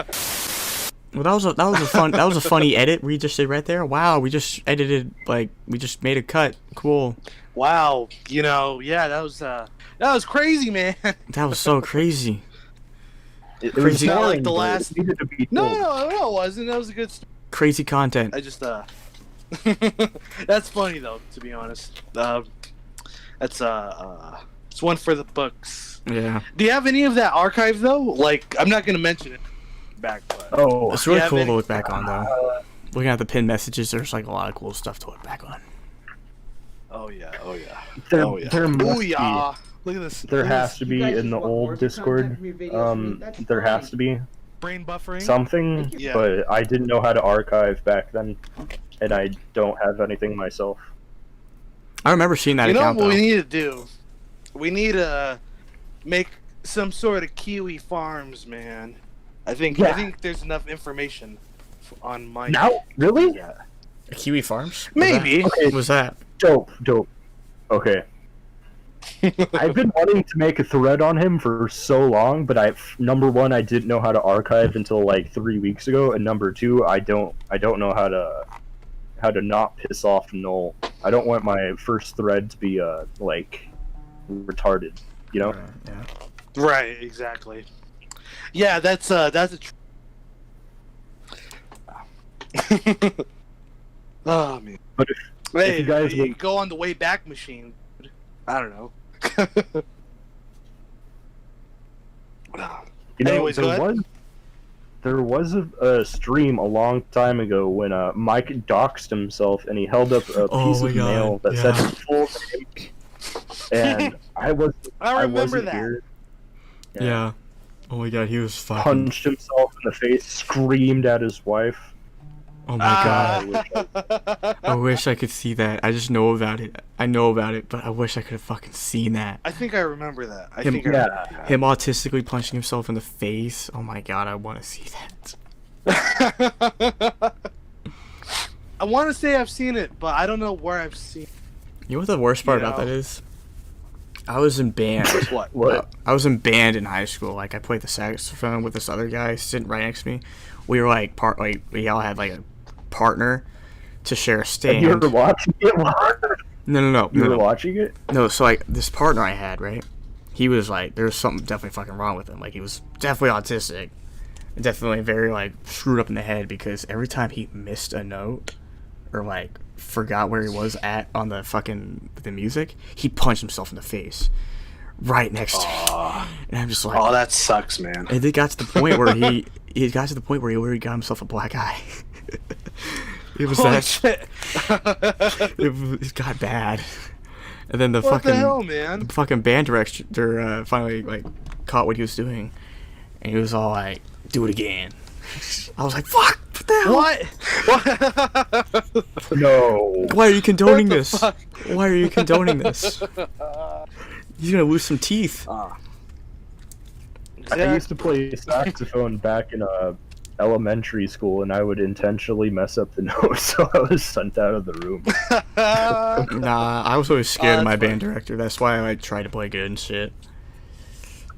A: well, that was a funny edit we just did right there. Wow, we just made a cut. Cool.
C: Wow, yeah, that was crazy, man.
A: That was so crazy.
F: It
A: Crazy.
F: was
C: Not like
F: boring,
C: the
F: but
C: last-
F: it needed to be
C: No,
F: told.
C: it wasn't. That was a good.
A: Crazy content.
C: I just that's funny though, to be honest. That's it's one for the books.
A: Yeah.
C: Do you have any of that archive though? Like, I'm not gonna mention it back, but
F: Oh,
A: It's really
C: Yeah,
A: cool
C: man.
A: to look back on, though. Looking at the pinned messages, there's like a lot of cool stuff to look back on.
C: oh yeah.
F: there,
C: Oh yeah.
F: there must
C: Oh yeah. Look at this.
F: be. There
C: Look at
F: has
C: this
F: to be
D: guys
F: in the
D: just want
F: old
D: more
F: Discord.
D: content from your videos, that's
F: There has
D: fine.
F: to be
C: brain buffering.
F: something,
C: Yeah.
F: but I didn't know how to archive back then, and I don't have anything myself.
A: I remember seeing that
C: You know
A: account,
C: what
A: though.
C: we need to do? We need to make some sort of Kiwi farms, man. I think
F: Yeah.
C: there's enough information on my.
F: Now, really?
C: Yeah.
A: Kiwi Farms?
C: Maybe.
A: What was that?
F: Dope. Okay. I've been wanting to make a thread on him for so long, but number one, I didn't know how to archive until like 3 weeks ago, and number two, I don't know how to not piss off Noel. I don't want my first thread to be like retarded, you know?
A: Yeah.
C: Right. Exactly. Yeah, that's a. Oh man.
F: But
C: Hey,
F: you guys
C: you
F: would-
C: go on the way back machine. I don't know.
F: You know,
C: Anyways, go ahead.
F: there was a stream a long time ago when Mike doxed himself and he held up a
A: Oh
F: piece
A: my
F: of
A: God,
F: mail that said
A: yeah.
F: his full name, and I
C: remember
F: wasn't
C: that.
F: here.
A: Yeah. Oh my god, he was fucking.
F: Punched himself in the face, screamed at his wife.
A: Oh my god. I wish I could see that. I just know about it. I know about it, but I wish I could have fucking seen that.
C: I think I remember that. I
A: Him-
C: think I
F: Yeah.
C: remember that.
A: Him autistically punching himself in the face. Oh my god, I want to see that.
C: I want to say I've seen it, but I don't know where I've seen it.
A: You know what the worst part
C: You
A: about
C: know?
A: that is? I was in band.
C: What?
F: What?
A: I was in band in high school. Like I played the saxophone with this other guy sitting right next to me. We were like we all had like a partner to share a
F: And
A: stand.
F: you were watching it?
A: No.
F: You were watching it?
A: No, so like this partner I had, right? He was like, there was something definitely fucking wrong with him. Like he was definitely autistic, and definitely very like screwed up in the head because every time he missed a note or like forgot where he was at on the music, he punched himself in the face right next to me. And I'm just like,
C: Oh, that sucks, man.
A: and it got to the point where he got to the point where he already got himself a black eye. It was
C: Holy
A: that
C: shit.
A: it got bad. And then the
C: What
A: fucking
C: the hell, man?
A: the fucking band director finally like caught what he was doing, and he was all like, "Do it again." I was like, "Fuck! What the hell?
C: What?
F: No.
A: Why are you condoning
C: What the
A: this?
C: fuck?
A: Why are you condoning this? He's gonna lose some teeth."
F: I used to play saxophone back in elementary school, and I would intentionally mess up the note, so I was sent out of the room.
A: Nah, I was always scared of my
C: that's funny.
A: band director. That's why I like tried to play good and shit.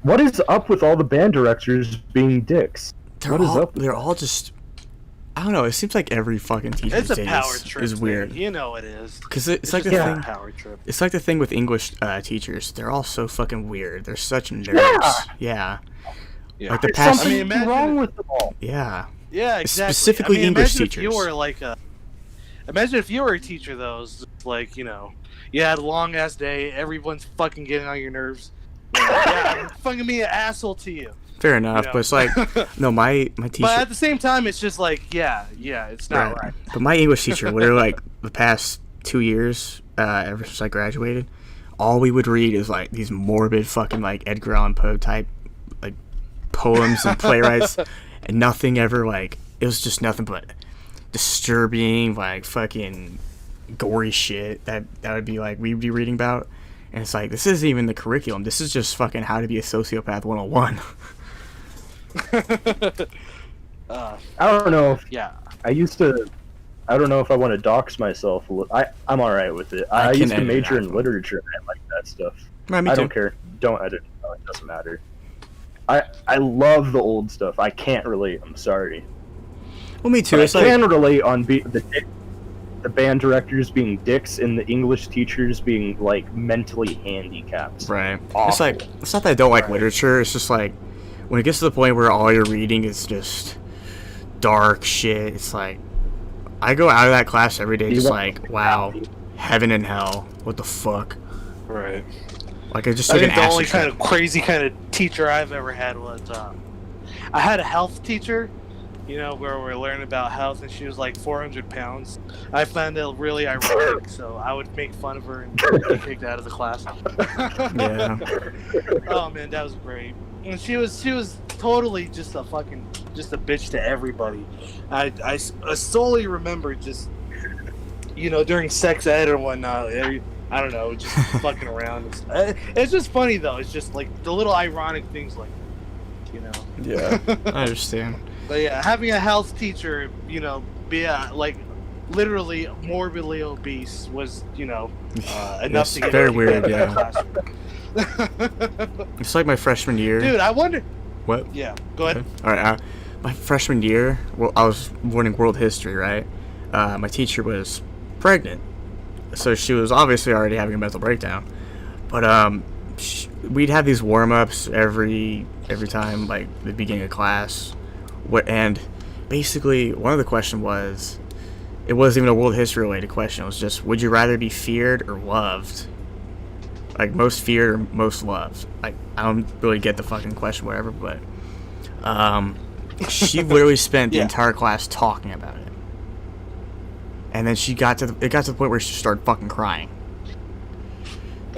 F: What is up with all the band directors being dicks? What is up?
A: They're all just. I don't know. It seems like every fucking teacher
C: It's a
A: these
C: power
A: days
C: trip.
A: is
C: man.
A: weird.
C: You know it is.
A: Because it's like
C: just
A: the
C: a
A: thing.
C: power trip.
A: It's like the thing with English teachers. They're all so fucking weird. They're such nerds. Yeah.
C: Yeah.
A: Like the
F: There's
A: past.
F: something
C: imagine-
F: wrong with them all.
A: Yeah.
C: Yeah, exactly.
A: Specifically English
C: imagine If you
A: teachers.
C: were like imagine if you were a teacher, though. It's like, you had a long ass day. Everyone's fucking getting on your nerves. Yeah, fucking be an asshole to you.
A: Fair enough,
C: know.
A: but it's like no, my teacher.
C: But at the same time, it's just like, yeah, it's not right.
A: But my English teacher, literally like the past 2 years, ever since I graduated, all we would read is like these morbid fucking like Edgar Allan Poe type like poems and playwrights, and nothing ever like it was just nothing but disturbing like fucking gory shit that would be like we'd be reading about, and it's like this isn't even the curriculum. This is just fucking how to be a sociopath 101.
F: I don't know.
C: Yeah.
F: I don't know if I want to dox myself. I'm alright with it. I
A: can
F: used to
A: edit it
F: major
A: out.
F: in literature, and I like that stuff.
A: Right, me
F: I
A: too.
F: don't care. Don't edit. No, it doesn't matter. I love the old stuff. I can't relate. I'm sorry.
A: Well, me too.
F: But
A: It's
F: I
A: like
F: can relate on the band directors being dicks and the English teachers being like mentally handicapped.
A: right.
F: Awful.
A: It's like it's not that I don't like
F: Right.
A: literature. It's just like when it gets to the point where all you're reading is just dark shit. It's like I go out of that class every day
F: You
A: just
F: want-
A: like, wow, heaven and hell. What the fuck?
C: Right.
A: Like I just
C: I
A: took an
C: think the only
A: acid
C: kind
A: trip.
C: of crazy kind of teacher I've ever had was I had a health teacher, where we're learning about health, and she was like 400 pounds. I found it really ironic, so I would make fun of her and get kicked out of the class.
A: Yeah.
C: Oh man, that was great. And she was totally just a bitch to everybody. I solely remember just during sex ed and whatnot. I don't know, just fucking around. It's just funny though. It's just like the little ironic things like that,
A: Yeah. I understand.
C: But yeah, having a health teacher, be like literally morbidly obese was, enough
A: It's
C: to get
A: very
C: kicked
A: weird,
C: out of
A: yeah.
C: the classroom.
A: It's like my freshman year.
C: Dude, I wonder.
A: What?
C: Yeah, go ahead.
A: All right. My freshman year, well, I was learning world history, right? My teacher was pregnant, so she was obviously already having a mental breakdown. But we'd have these warm-ups every time, like the beginning of class. And basically, one of the questions was, it wasn't even a world history related question. It was just, would you rather be feared or loved? Like most feared or most loved? Like I don't really get the fucking question, whatever. But she literally spent the entire class talking about it, and then it got to the point where she started fucking crying.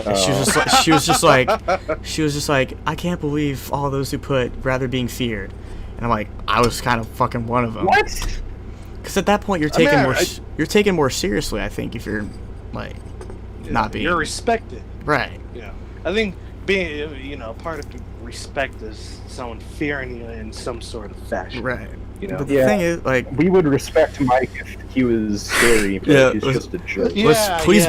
A: And she was just like, I can't believe all those who put rather being feared. And I'm like, I was kind of fucking one of them.
F: What?
A: Because at that point, you're taken more seriously. I think if you're like not being
C: You're respected.
A: right.
C: Yeah, I think being part of respect is someone fearing you in some sort of fashion.
A: Right.
C: But
A: the thing is, like,
F: We would respect Mike if he was scary, but
A: Yeah,
F: he's just a jerk.
A: please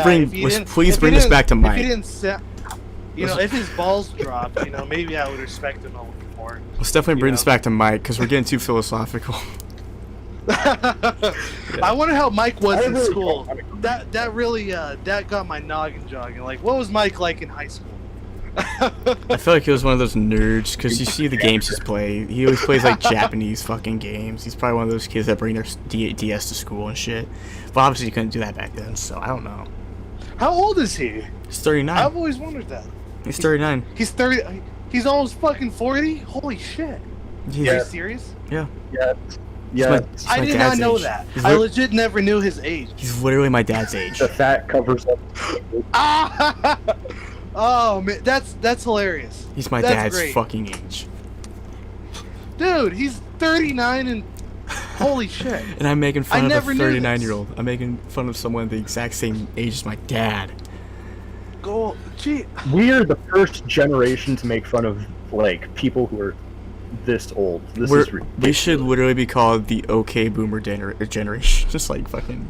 A: bring this back to Mike.
C: If he didn't if his balls dropped, maybe I would respect him a little more.
A: Let's definitely bring this back to Mike because we're getting too philosophical.
C: I wonder how Mike was
F: I
C: in
F: really
C: school.
F: don't-
C: That really that got my noggin jogging. Like, what was Mike like in high school?
A: I feel like he was one of those nerds because you see the games he's played. He always plays like Japanese fucking games. He's probably one of those kids that bring their DS to school and shit. But obviously you couldn't do that back then, so I don't know.
C: How old is he?
A: He's 39.
C: I've always wondered that.
A: He's 39.
C: He's 30. He's almost fucking 40. Holy shit!
A: He's,
C: Are you serious?
F: Yeah.
A: he's
F: Yeah.
A: my- he's
C: I
A: my
C: did
A: dad's
C: not know
A: age.
C: that.
A: He's,
C: I
A: li-
C: legit never knew his age.
A: he's literally my dad's age.
F: The fat covers up.
C: Ah! Oh man, that's hilarious.
A: He's my
C: That's
A: dad's
C: great.
A: fucking age.
C: Dude, he's 39 and holy shit.
A: And I'm making
C: I
A: fun of
C: never
A: a
C: knew this.
A: 39-year-old. I'm making fun of someone the exact same age as my dad.
C: Go, gee.
F: We are the first generation to make fun of like people who are this old. This is ridiculous.
A: We should literally be called the OK Boomer generation. Just like fucking.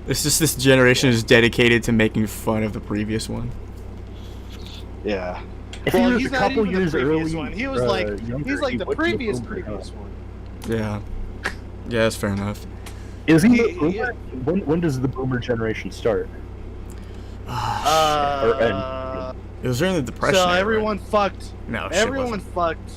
A: It's just this generation is dedicated to making fun of the previous one.
C: Yeah.
F: If he
C: Well,
F: was
C: he's
F: a
C: not
F: couple
C: even the
F: years
C: previous
F: early,
C: one. He was like
F: younger,
C: he's like
F: he
C: the
F: would be a
C: previous
F: boomer,
C: previous one.
A: Yeah. Yeah, that's fair enough.
F: Is he?
C: He-
F: a boomer? When does the boomer generation start?
A: It was during the Depression.
C: So
A: era.
C: everyone fucked.
A: No, shit
C: Everyone
A: wasn't.
C: fucked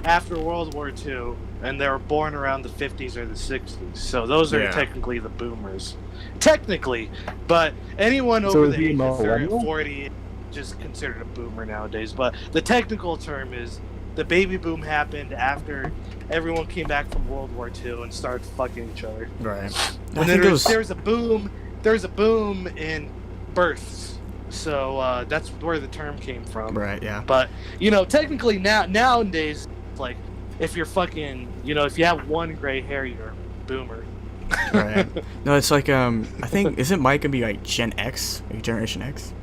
C: after World War II, and they were born around the 50s or the 60s. So those are
A: Yeah.
C: technically the boomers. Technically, but anyone
F: So
C: over
F: is
C: the
F: he a
C: age of 30
F: millennial?
C: or 40 is just considered a boomer nowadays. But the technical term is the baby boom happened after everyone came back from World War II and started fucking each other.
A: Right. I
C: And
A: think
C: then
A: it was.
C: there's a boom. There's a boom in births. So that's where the term came from.
A: Right. Yeah.
C: But technically nowadays, like if you're fucking, if you have one gray hair, you're a boomer.
A: Right. No, it's like I think isn't Mike gonna be like Gen X, like Generation X?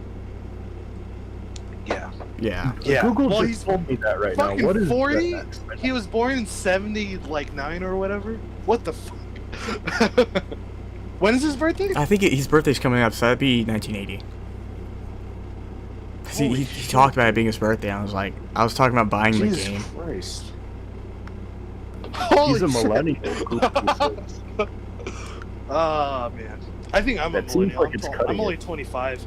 C: Yeah.
A: Yeah.
C: Yeah.
F: Google
C: Well,
F: just
C: he's
F: told me that right now.
C: fucking
F: What is
C: 40.
F: Gen X?
C: He was born in 79 or whatever. What the fuck? When is his birthday?
A: I think his birthday's coming up, so that'd be 1980. 'cause he talked about it being his birthday. I was talking about buying the
C: Jesus
A: game.
C: Christ.
F: He's a
C: Holy shit.
F: millennial.
C: Oh man, I think I'm
F: That
C: a
F: seems
C: millennial.
F: like it's cutting
C: I'm only
F: it.
C: 25.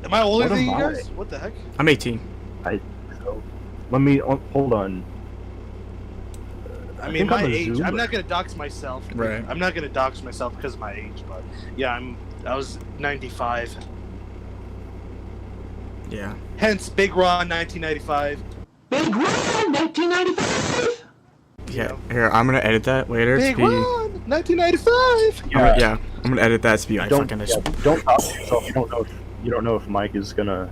C: Am I older
F: What
C: than
F: am
C: you
F: I?
C: guys? What the heck?
A: I'm 18.
F: Let me hold on.
C: I mean,
F: think
C: my
F: I'm a
C: age. I'm
F: Zoomer.
C: not gonna dox myself.
A: Right.
C: I'm not gonna dox myself because of my age, but yeah, I was 95.
A: Yeah.
C: Hence, Big Ron, 1995.
D: Big Ron, 1995.
A: Yeah. Here, I'm gonna edit that later.
C: Big
A: to be,
C: Ron, 1995.
A: I'm gonna edit that to be like
F: Don't
A: fucking.
F: don't talk to yourself. You don't know if Mike is gonna,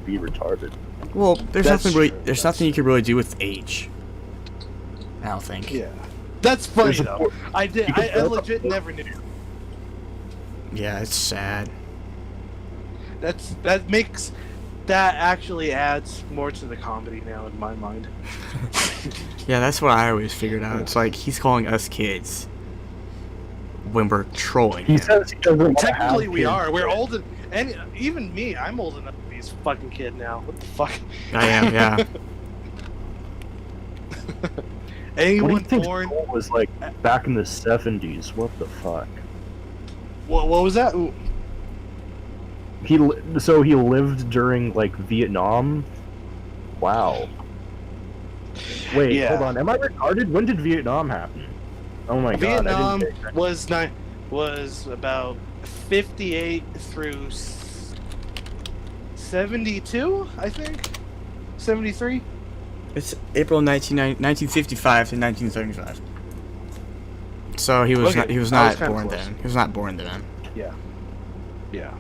F: be retarded.
A: Well, there's
C: That's
A: nothing really.
C: true.
A: There's nothing you can really do with age. I don't think.
C: Yeah, that's funny
F: There's a
C: though.
F: por-
C: I did.
F: you can
C: I
F: build a
C: legit
F: por-
C: never knew.
A: Yeah, it's sad.
C: That actually adds more to the comedy now in my mind.
A: Yeah, that's what I always figured out. It's like he's calling us kids when we're trolling
F: He
A: him.
F: says he doesn't want to have
C: Technically, we
F: kids.
C: are. We're old, and even me, I'm old enough to be his fucking kid now. What the fuck?
A: I am, yeah.
F: What do
C: Anyone
F: you think
C: born?
F: school was like back in the 70s? What the fuck?
C: What was that? Ooh.
F: So he lived during like Vietnam. Wow. Wait,
C: Yeah.
F: hold on. Am I retarded? When did Vietnam happen? Oh my
C: Vietnam
F: god! I didn't
C: was about 58 through 72, I think. 73.
A: It's April 1955 to 1975. So he was
C: Okay,
A: not, he was
C: I was
A: not
C: kinda
A: born
C: close.
A: then. He was not born then.
C: Yeah. Yeah.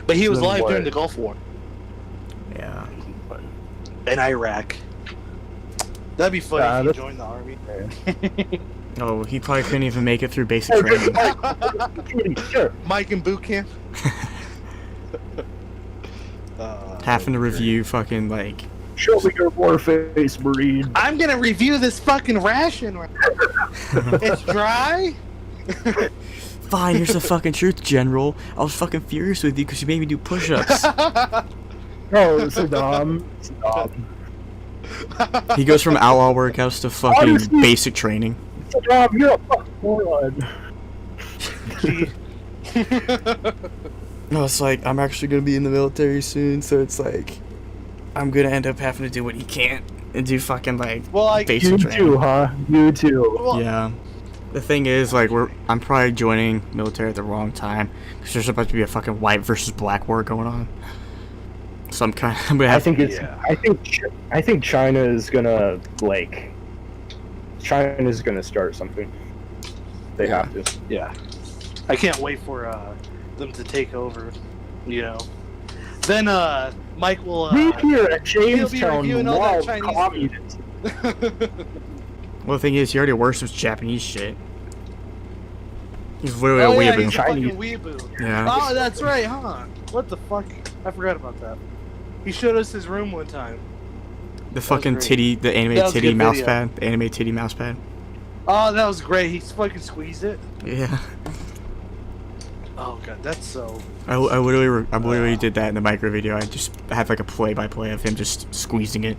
C: But he was
F: Then
C: alive
F: what?
C: during the Gulf War
A: Yeah.
C: in Iraq. That'd be funny if he
F: that's-
C: joined the army.
A: Oh, he probably couldn't even make it through basic training.
F: Sure.
C: Mike in boot camp.
A: Having to review fucking like.
F: Show me your war face, Marine.
C: I'm gonna review this fucking ration. It's dry.
A: Fine, here's the fucking truth, General. I was fucking furious with you because you made me do push-ups.
F: Oh, Saddam.
A: He goes from outlaw workouts to fucking
F: Honestly-
A: basic training.
F: Saddam, you're a fucking moron.
A: No, it's like I'm actually gonna be in the military soon, so it's like I'm gonna end up having to do what he can't and do fucking like
C: Well, like
A: basic
F: You
A: training.
F: too, huh? You too.
C: well,
A: Yeah. The thing is, like, I'm probably joining military at the wrong time because there's about to be a fucking white versus black war going on. So I'm gonna
F: I
A: have.
F: think it's.
C: Yeah.
F: I think China is gonna like. China's gonna start something. They have to.
C: Yeah. I can't wait for them to take over. You know. Then Mike will.
F: We here at
C: he'll be reviewing
F: Jamestown
C: all that
F: love
C: Chinese
F: communism.
A: Well, the thing is, he already works with Japanese shit. He's literally
C: Oh
A: a
C: yeah,
A: weeaboo.
C: he's a
F: Chinese.
C: fucking weeaboo.
A: Yeah.
C: Oh, that's right, huh? What the fuck? I forgot about that. He showed us his room one time.
A: The fucking
C: great.
A: titty, the anime
C: That was a
A: titty
C: good
A: mouse
C: video.
A: pad. The anime titty mouse pad.
C: Oh, that was great. He fucking squeezed it.
A: Yeah.
C: Oh god, that's so.
A: I literally did that in the micro video. I just had like a play-by-play of him just squeezing it.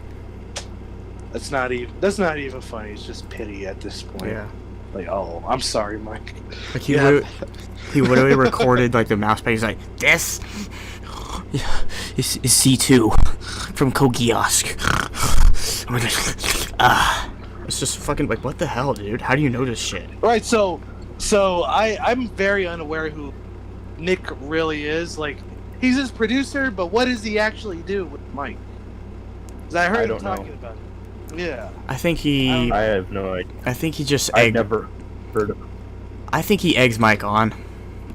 C: That's not even funny. It's just pity at this point.
A: Yeah.
C: Like, oh, I'm sorry, Mike.
A: Like he
C: Yeah.
A: he literally recorded like the mouse pad. He's like, this is C2 from Kogiosk. It's just fucking like, what the hell, dude? How do you know this shit?
C: Right. So I'm very unaware who Nick really is. Like, he's his producer, but what does he actually do with Mike? 'Cause I heard
F: I
C: him
F: don't know.
C: talking about it. Yeah.
A: I think he.
C: I
F: I have no idea.
A: I think he just
F: I've
A: egg.
F: never heard of.
A: I think he eggs Mike on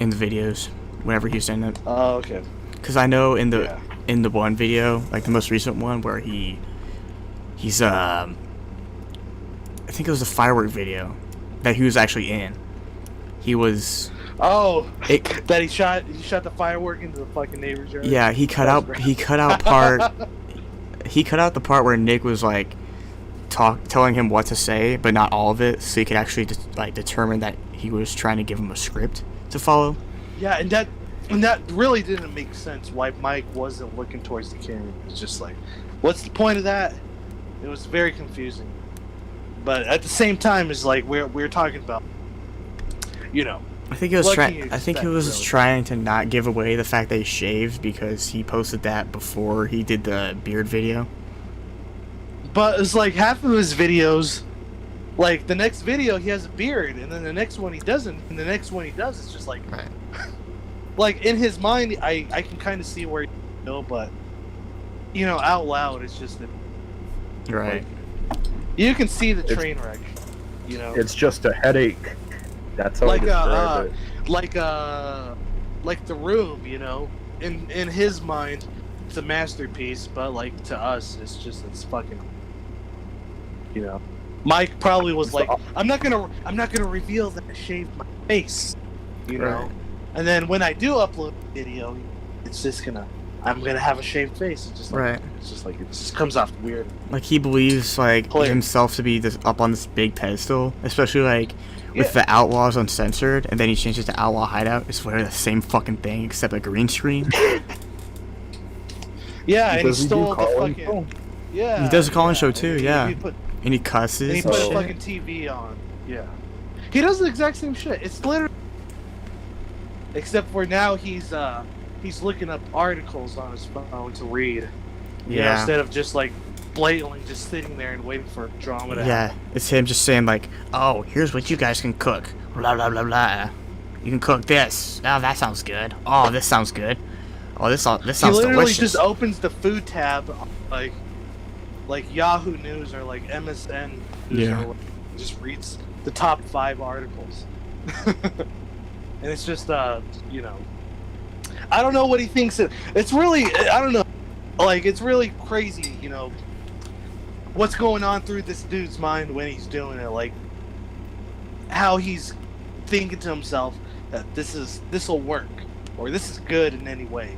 A: in the videos whenever he's in it.
C: Oh, okay.
A: Cause I know in the
C: Yeah.
A: in the one video, like the most recent one, where he's I think it was a firework video that he was actually in. He was.
C: Oh,
A: It,
C: that he shot the firework into the fucking neighbor's yard.
A: yeah, he cut out part. He cut out the part where Nick was like telling him what to say, but not all of it, so he could actually determine that he was trying to give him a script to follow.
C: Yeah, and that And that really didn't make sense why Mike wasn't looking towards the camera. It's just like, what's the point of that? It was very confusing. But at the same time, it's like we're talking about, you know.
A: I think he was
C: what can
A: trying.
C: you
A: I think he
C: expect,
A: was
C: really?
A: trying to not give away the fact that he shaved because he posted that before he did the beard video.
C: But it's like half of his videos, like the next video he has a beard, and then the next one he doesn't, and the next one he does, it's just like,
A: Right.
C: like in his mind, I can kind of see where he go, but you know, out loud, it's just that
A: Right.
C: you can see the train wreck. You know,
F: It's just a headache. That's how
C: like
F: I describe it.
C: like The Room. You know, in his mind, it's a masterpiece, but like to us, it's fucking. You know, Mike probably was like, I'm not gonna reveal that I shaved my face. You know.
A: Right.
C: And then when I do upload a video, it's just I'm gonna have a shaved face. It's just like,
A: Right.
C: It's just like it just comes off weird.
A: Like he believes like
C: Clear.
A: himself to be this up on this big pedestal, especially like with
C: Yeah.
A: the Outlaws Uncensored, and then he changes to Outlaw Hideout. It's literally the same fucking thing except a green screen.
C: Yeah, and he
F: Does he do
C: stole the
F: call-in
C: fucking.
F: show?
C: Yeah.
A: He does a call-in show
C: and
A: too,
C: he-
A: yeah.
C: He put,
A: And he cusses.
C: and he
A: and
C: put a
A: shit.
C: fucking TV on. Yeah. He does the exact same shit. It's literally. Except for now he's looking up articles on his phone to read. You know,
A: Yeah.
C: instead of just like blatantly just sitting there and waiting for drama to
A: Yeah,
C: happen.
A: it's him just saying like, "Oh, here's what you guys can cook." Blah blah blah blah. You can cook this. Oh, that sounds good. Oh, this sounds good. Oh, this
C: He
A: sounds
C: literally
A: delicious.
C: just opens the food tab, like Yahoo News or like MSN News,
A: Yeah.
C: or just reads the top 5 articles, and it's just you know, I don't know what he thinks. It's really, I don't know, like it's really crazy, you know, what's going on through this dude's mind when he's doing it, like how he's thinking to himself that this will work or this is good in any way.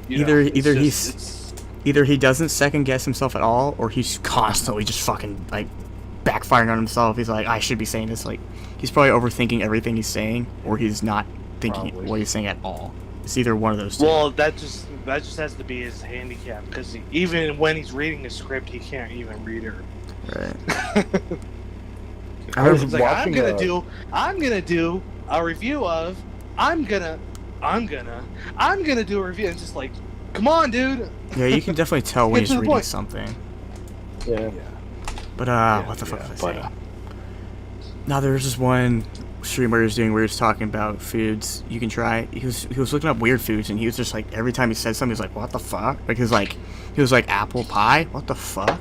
C: You know, it's
A: Either he doesn't second guess himself at all, or he's constantly just fucking like backfiring on himself. He's like, I should be saying this. Like, he's probably overthinking everything he's saying, or he's not thinking
F: Probably.
A: what he's saying at all. It's either one of those two.
C: Well, that just has to be his handicap, because even when he's reading a script, he can't even read it.
A: Right.
F: I was
C: It's like, I'm
F: watching
C: gonna do a review of. I'm gonna do a review. And it's just like, come on, dude.
A: Yeah, you can definitely tell when
C: Get to
A: he's
C: the
A: reading
C: point.
A: something.
F: Yeah.
A: But what the fuck was I
F: but,
A: saying? Now there was this one stream where he was doing where he was talking about foods you can try. He was looking up weird foods, and he was just like, every time he said something, he was like, what the fuck? Like he was like apple pie, what the fuck?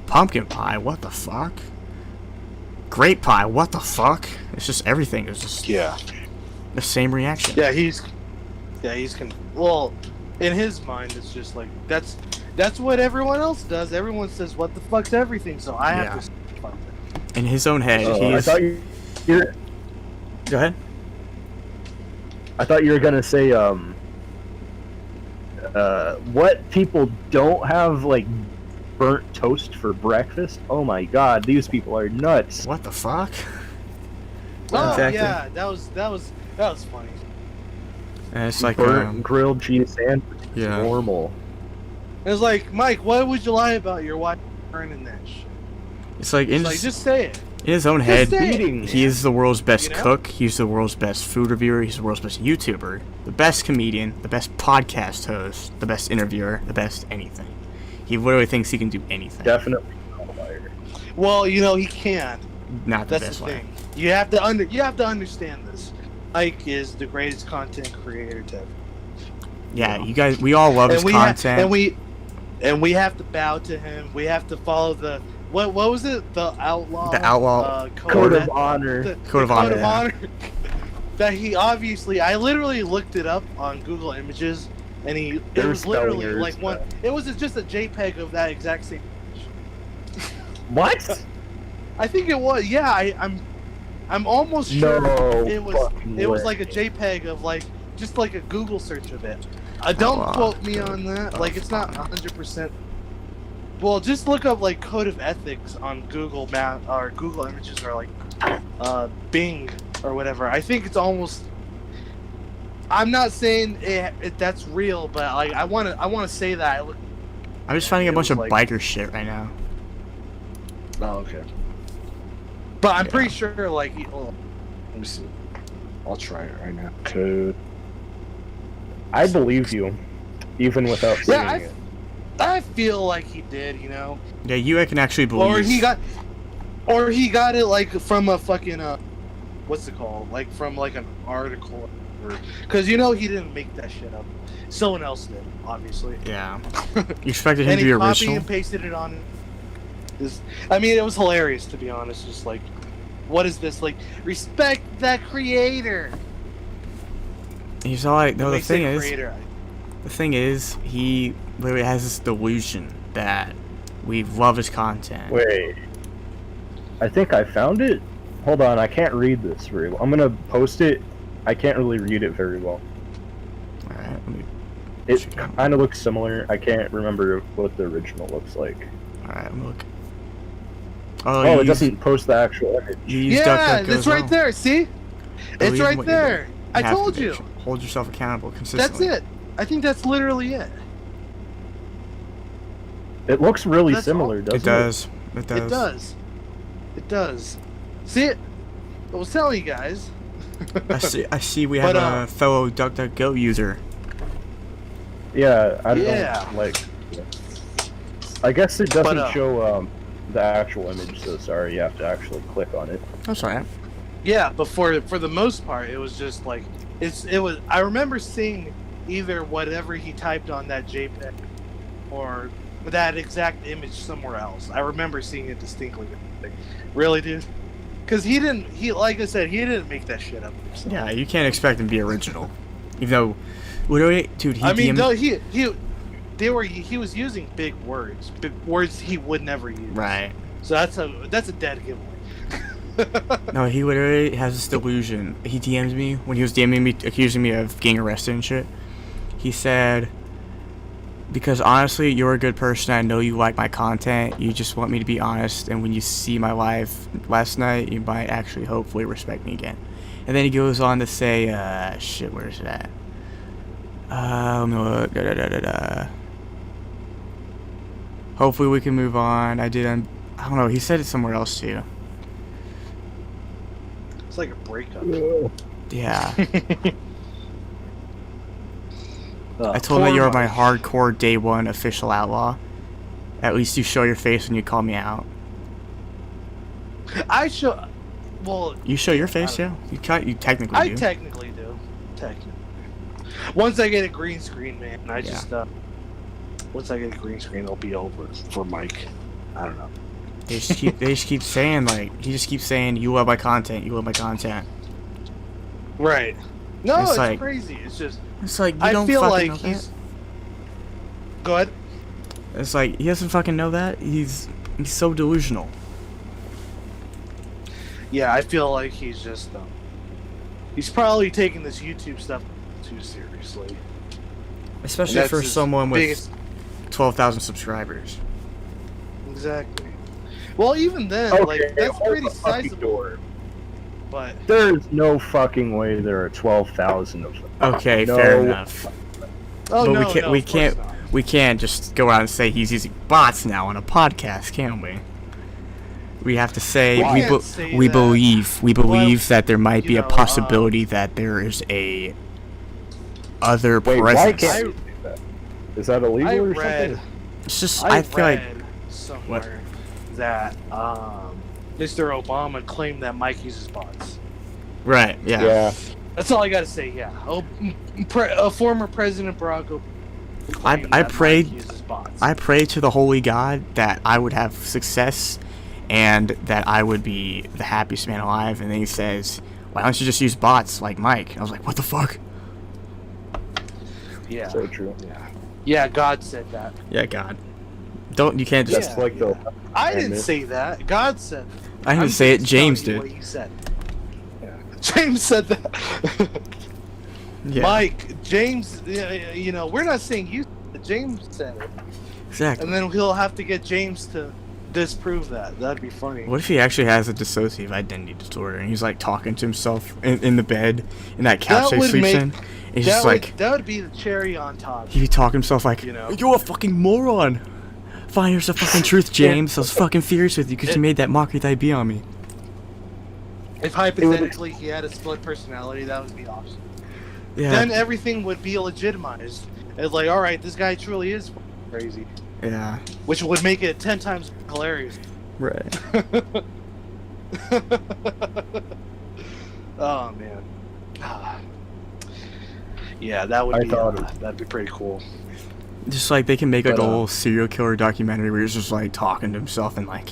A: Pumpkin pie, what the fuck? Grape pie, what the fuck? It's just everything. It's just
C: Yeah.
A: the same reaction.
C: Yeah, he's well, in his mind, it's just like that's what everyone else does. Everyone says, "What the fuck's everything?" So I have
A: Yeah.
C: to. Say something.
A: In his own head,
F: I
A: he's.
F: thought you were
A: Go ahead.
F: gonna say what people don't have like burnt toast for breakfast. Oh my god, these people are nuts.
A: What the fuck?
C: Oh
A: Exactly.
C: yeah, that was funny.
A: And it's like,
F: Burnt grilled cheese sandwich.
A: yeah.
F: Normal.
C: It was like, Mike, why would you lie about your wife burning that shit?
A: It's like in
C: It's like, just say it.
A: his own head,
C: say it.
F: Eating.
A: he is the world's best
C: You know?
A: cook. He's the world's best food reviewer. He's the world's best YouTuber, the best comedian, the best podcast host, the best interviewer, the best anything. He literally thinks he can do anything.
F: Definitely not a liar.
C: Well, you know he can.
A: Not the
C: That's
A: best
C: the
A: way.
C: thing. You have to understand this. Mike is the greatest content creator to ever.
A: Yeah, you guys, we all love his content.
C: And we have to bow to him. We have to follow the what was it? The outlaw.
A: The outlaw
F: Code of honor.
C: The
A: Code of honor, yeah.
C: honor. That he obviously. I literally looked it up on Google Images, and it
F: Their
C: was literally
F: spelling
C: like
F: errors,
C: one. It was just a JPEG of that exact same.
F: What?
C: I think it was. Yeah, I'm almost sure
F: No.
C: it was.
F: fucking
C: It was
F: way.
C: like a JPEG of like just like a Google search of it. Don't
A: Outlaw
C: quote me
A: Code
C: on that.
A: of
C: Like it's not
A: Honor.
C: 100%. Well, just look up like Code of Ethics on Google Map or Google Images or like Bing or whatever. I think it's almost. I'm not saying that's real, but like I want to say that.
A: I'm just finding a
C: It
A: bunch of
C: was like-
A: biker shit right now.
C: Oh, okay. But I'm
A: Yeah.
C: pretty sure, like, let me see. I'll try it right now. Code.
F: I believe you, even without seeing
C: Yeah,
F: it.
C: I feel like he did, you know,
A: Yeah, you I can actually believe.
C: or he got it like from a fucking what's it called? Like from like an article, because you know he didn't make that shit up. Someone else did, obviously.
A: Yeah. You expected him
C: And
A: to
C: he
A: be
C: copied
A: original?
C: and pasted it on. I mean, it was hilarious, to be honest. Just like, what is this? Like, respect the creator.
A: He's all like, no, the
C: Makes it
A: thing is,
C: creator.
A: he literally has this delusion that we love his content.
F: Wait. I think I found it. Hold on, I can't read this very well. I'm gonna post it. I can't really read it very well.
A: Alright, let me.
F: It kind of looks similar. I can't remember what the original looks like.
A: Alright, let me look.
F: Oh,
A: you
F: it doesn't post the actual image.
A: You used
C: Yeah,
A: DuckDuckGo
C: it's
A: as
C: right
A: well.
C: there. See,
A: Believe
C: it's
A: in
C: right
A: what you
C: there.
A: do.
C: I
A: have to
C: told
A: make
C: you.
A: sure- Hold yourself accountable
C: That's
A: consistently.
C: it. I think that's literally it.
F: It looks really
C: That's
F: similar,
C: all-
F: doesn't it?
A: It does. It does.
C: It does. It does. See it? I was telling you guys.
A: I see we have
C: But,
A: a fellow DuckDuckGo user.
F: Yeah, I don't
C: Yeah.
F: like. I guess it doesn't
C: But,
F: show the actual image, so sorry, you have to actually click on it.
A: That's alright.
C: Yeah, but for the most part, it was just like it was. I remember seeing either whatever he typed on that JPEG or that exact image somewhere else. I remember seeing it distinctly. Like, really, dude? Because he didn't. He like I said, he didn't make that shit up himself.
A: Yeah, you can't expect him to be original. Even though, literally, dude, he
C: I mean,
A: DM'd
C: though he was using big words he would never use.
A: Right.
C: So that's a dead giveaway.
A: No, he literally has this delusion. He DM'd me when he was DMing me, accusing me of getting arrested and shit. He said, because honestly, you're a good person. I know you like my content. You just want me to be honest. And when you see my live last night, you might actually hopefully respect me again. And then he goes on to say, shit, where's it at? Let me look. Hopefully we can move on. I don't know. He said it somewhere else too.
C: It's like a breakup.
A: Yeah.
C: Uh,
A: I told him that you're my
C: porn.
A: hardcore day one official outlaw. At least you show your face when you call me out.
C: I show. Well,
A: You show your face, yeah? You technically
C: I
A: do.
C: technically do. Technically. Once I get a green screen, man, I just once I get a green screen, it'll be over for Mike. I don't know.
A: They just keep saying, like, he just keeps saying, you love my content, you love my content.
C: Right. No,
A: It's
C: it's
A: like-
C: crazy. It's just
A: It's like, you
C: I
A: don't
C: feel
A: fucking
C: like
A: know
C: he's.
A: that.
C: Go ahead.
A: It's like, he doesn't fucking know that. He's so delusional.
C: Yeah, I feel like he's just. He's probably taking this YouTube stuff too seriously.
A: Especially
C: And
A: for
C: that's his
A: someone with
C: biggest-
A: 12,000 subscribers.
C: Exactly. Well, even then,
F: Okay,
C: like that's
F: hold
C: pretty
F: the fucking
C: sizable.
F: door.
C: But
F: There's no fucking way there are 12,000 of them.
A: Okay,
F: No.
A: fair enough.
C: oh
A: But
C: no,
A: we can't,
C: no,
A: we
C: of course
A: can't,
C: not.
A: we can't just go out and say he's using bots now on a podcast, can we? We have to say
C: We
A: we
C: can't say
A: we
C: that.
A: believe that there might be
C: you
A: a
C: know,
A: possibility that there is a other
F: Wait, why
A: presence.
F: can't you do that? Is that illegal
C: I
F: or
C: read.
F: something?
A: It's just
C: I
A: I feel like
C: read somewhere that Mr. Obama claimed that Mike uses bots.
A: right, yeah.
F: Yeah.
C: That's all I gotta say. Yeah, former President Barack Obama.
A: I
C: claimed that
A: prayed-
C: Mike uses bots.
A: I pray to the holy God that I would have success and that I would be the happiest man alive. And then he says, "Why don't you just use bots like Mike?" I was like, "What the fuck?"
C: Yeah,
F: So true.
C: yeah. God said that.
A: Yeah, God, you can't just.
F: That's like the.
C: I didn't
F: Amen.
C: say that. God said that.
A: I didn't
C: I'm
A: say it.
C: just
A: James
C: telling you
A: did.
C: What he said. Yeah. James said that.
A: Yeah,
C: Mike, James, you know, we're not saying you. James said it,
A: exactly.
C: and then he'll have to get James to disprove that. That'd be funny.
A: What if he actually has a dissociative identity disorder and he's like talking to himself in the bed in that couch
C: That
A: he
C: would
A: sleeps
C: make-
A: in, He's just like,
C: that would be the cherry on top.
A: he'd be talking to himself like,
C: You know?
A: you're a fucking moron. Find yourself fucking truth, James. I was fucking furious with you because you made that mockery that be on me.
C: If hypothetically he had a split personality, that would be awesome.
A: Yeah.
C: Then everything would be legitimized. It's like, all right, this guy truly is crazy,
A: Yeah.
C: which would make it 10 times hilarious.
A: Right.
C: Oh man. Yeah, that would be that'd be pretty cool.
A: Just like they can make like
C: But,
A: a whole serial killer documentary where he's just like talking to himself and like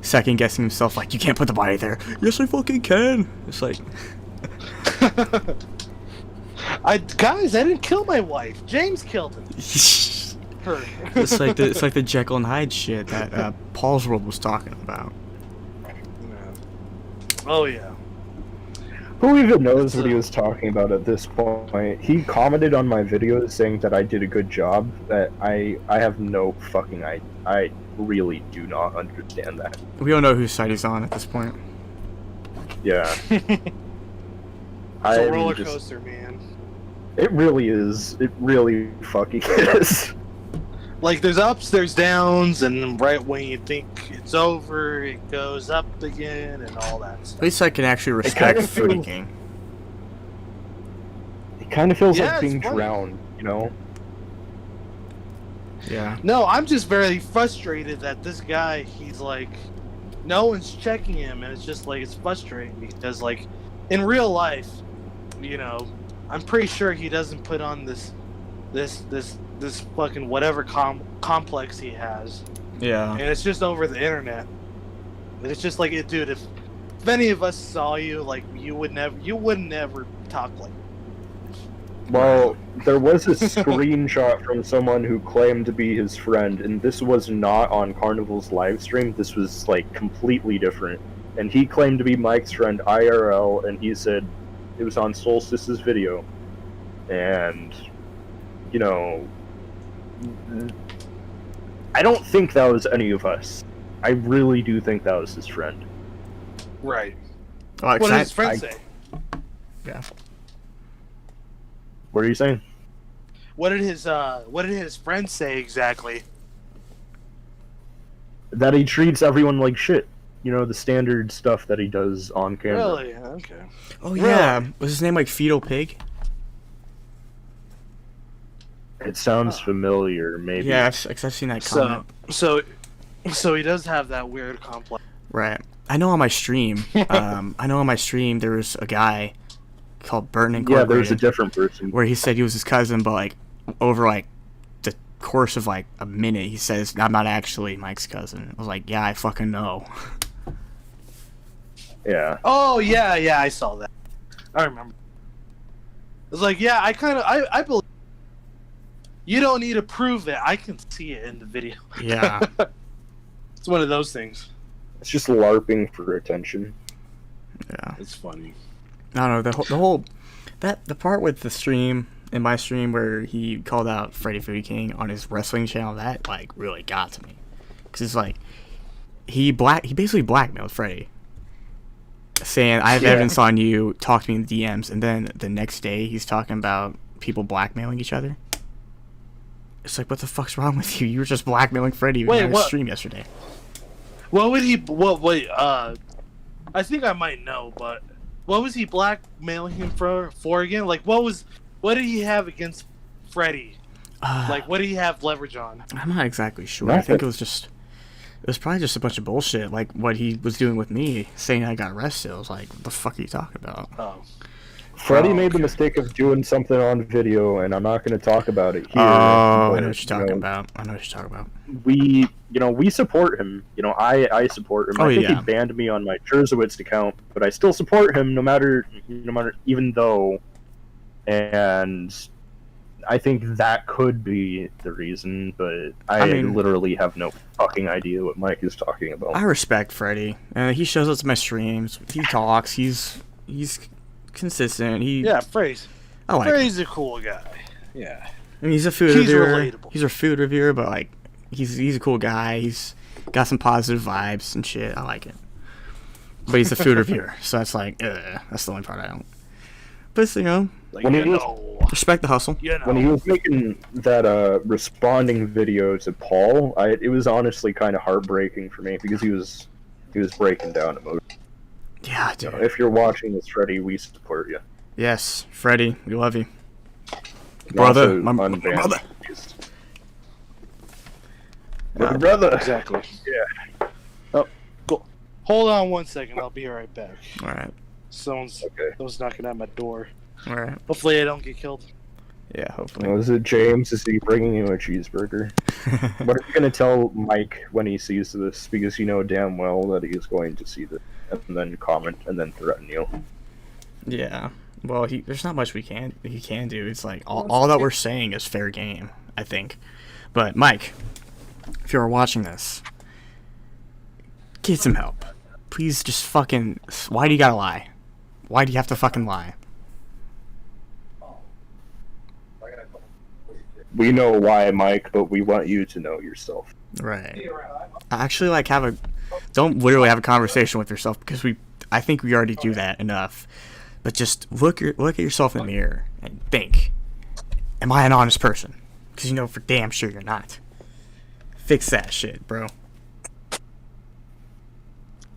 A: second guessing himself, like, you can't put the body there. Yes, I fucking can. It's like,
C: I didn't kill my wife. James killed him. Her.
A: it's like the Jekyll and Hyde shit that Paul's World was talking about.
C: Oh yeah.
F: Who even knows what he was talking about at this point? He commented on my videos saying that I did a good job. That I have no fucking I really do not understand that.
A: We don't know whose side he's on at this point.
F: Yeah.
C: It's a
F: I'm
C: roller
F: just-
C: coaster, man.
F: It really is. It really fucking is.
C: Like there's ups, there's downs, and right when you think it's over, it goes up again, and all that
A: At
C: stuff.
A: least I can actually
F: kinda
A: respect
F: feels-
A: Fruity King.
F: It kind of feels
C: Yeah,
F: like
C: it's
F: being
C: funny.
F: drowned, you know?
A: Yeah.
C: No, I'm just very frustrated that this guy, he's like, no one's checking him, and it's just like, it's frustrating because, like, in real life, you know, I'm pretty sure he doesn't put on this fucking whatever complex he has,
A: Yeah.
C: and it's just over the internet. And it's just like, dude, if any of us saw you, like, you would never talk like.
F: Well, there was a screenshot from someone who claimed to be his friend, and this was not on Carnival's live stream. This was, like, completely different. And he claimed to be Mike's friend IRL, and he said it was on Solstice's video. And, you know, I don't think that was any of us. I really do think that was his friend.
C: Right.
A: Oh,
C: What did his
A: I-
C: friend say?
A: Yeah.
F: What are you saying?
C: What did his friend say exactly?
F: That he treats everyone like shit. You know, the standard stuff that he does on camera.
C: Really? Okay.
A: Oh yeah. Was his name like Fetal Pig?
F: It sounds familiar, maybe.
A: Yeah, I've seen that comment.
C: So he does have that weird complex.
A: Right. I know on my stream. There was a guy called Burton
F: Yeah,
A: Incorporated.
F: there's a different person.
A: Where he said he was his cousin, but like over like the course of like a minute, he says, "I'm not actually Mike's cousin." I was like, "Yeah, I fucking know."
F: Yeah.
C: Oh yeah, I saw that. I remember. It's like, yeah, I believe. You don't need to prove it. I can see it in the video.
A: Yeah.
C: It's one of those things.
F: It's just LARPing for attention.
A: Yeah.
C: It's funny.
A: I don't know the part with the stream in my stream where he called out Freddie Foodie King on his wrestling channel, that like really got to me, because it's like he basically blackmailed Freddie, saying, "I have evidence on you. Talk to me in the DMs," and then the next day he's talking about people blackmailing each other. It's like, what the fuck's wrong with you? You were just blackmailing Freddie on his stream yesterday.
C: What would he? Wait. I think I might know, but what was he blackmailing him for again? Like, what did he have against Freddie? Like, what did he have leverage on?
A: I'm not exactly sure. I think it was probably just a bunch of bullshit, like what he was doing with me, saying I got arrested. I was like, what the fuck are you talking about?
C: Oh.
F: Freddie made the mistake of doing something on video, and I'm not going to talk about it here.
A: Oh,
F: but,
A: I know what you're talking about. I know what you're talking about.
F: We support him. You know, I support him.
A: Oh,
F: I think
A: yeah.
F: he banned me on my Jersowitz account, but I still support him no matter, even though. And I think that could be the reason, but I
A: mean,
F: literally have no fucking idea what Mike is talking about.
A: I respect Freddie. He shows up to my streams. He talks. He's consistent.
C: Freddie's
A: I like him.
C: Freddie's a cool guy. Yeah.
A: I mean, he's a food
C: He's
A: reviewer.
C: relatable.
A: He's a food reviewer, but like he's a cool guy. He's got some positive vibes and shit. I like it. But he's a food reviewer, so that's like, that's the only part I don't. But
C: Like,
F: When
C: you
F: he was-
C: know.
A: Respect the hustle.
C: You
F: When he
C: know.
F: was making that responding video to Paul, it was honestly kind of heartbreaking for me because he was breaking down emotion.
A: Yeah, dude.
F: If you're watching this, Freddie, we support you.
A: Yes, Freddie, we love you.
F: You
A: Brother,
F: also
A: my
F: unbanned
A: brother.
F: these. My brother.
C: Exactly.
F: Yeah.
C: Oh, go. Hold on 1 second. I'll be right back.
A: All right.
C: Someone's knocking at my door.
A: All right.
C: Hopefully, I don't get killed.
A: Yeah, hopefully.
F: Oh, is it James? Is he bringing you a cheeseburger? What are you gonna tell Mike when he sees this? Because you know damn well that he is going to see this, and then comment, and then threaten you.
A: Yeah. Well, there's not much he can do. It's like all that we're saying is fair game, I think. But Mike, if you're watching this, get some help. Please just fucking... Why do you gotta lie? Why do you have to fucking lie?
F: We know why, Mike, but we want you to know yourself.
A: Right. Actually, don't literally have a conversation with yourself, because I think we already do that enough. But just look at yourself in the mirror and think, am I an honest person? Because you know for damn sure you're not. Fix that shit, bro.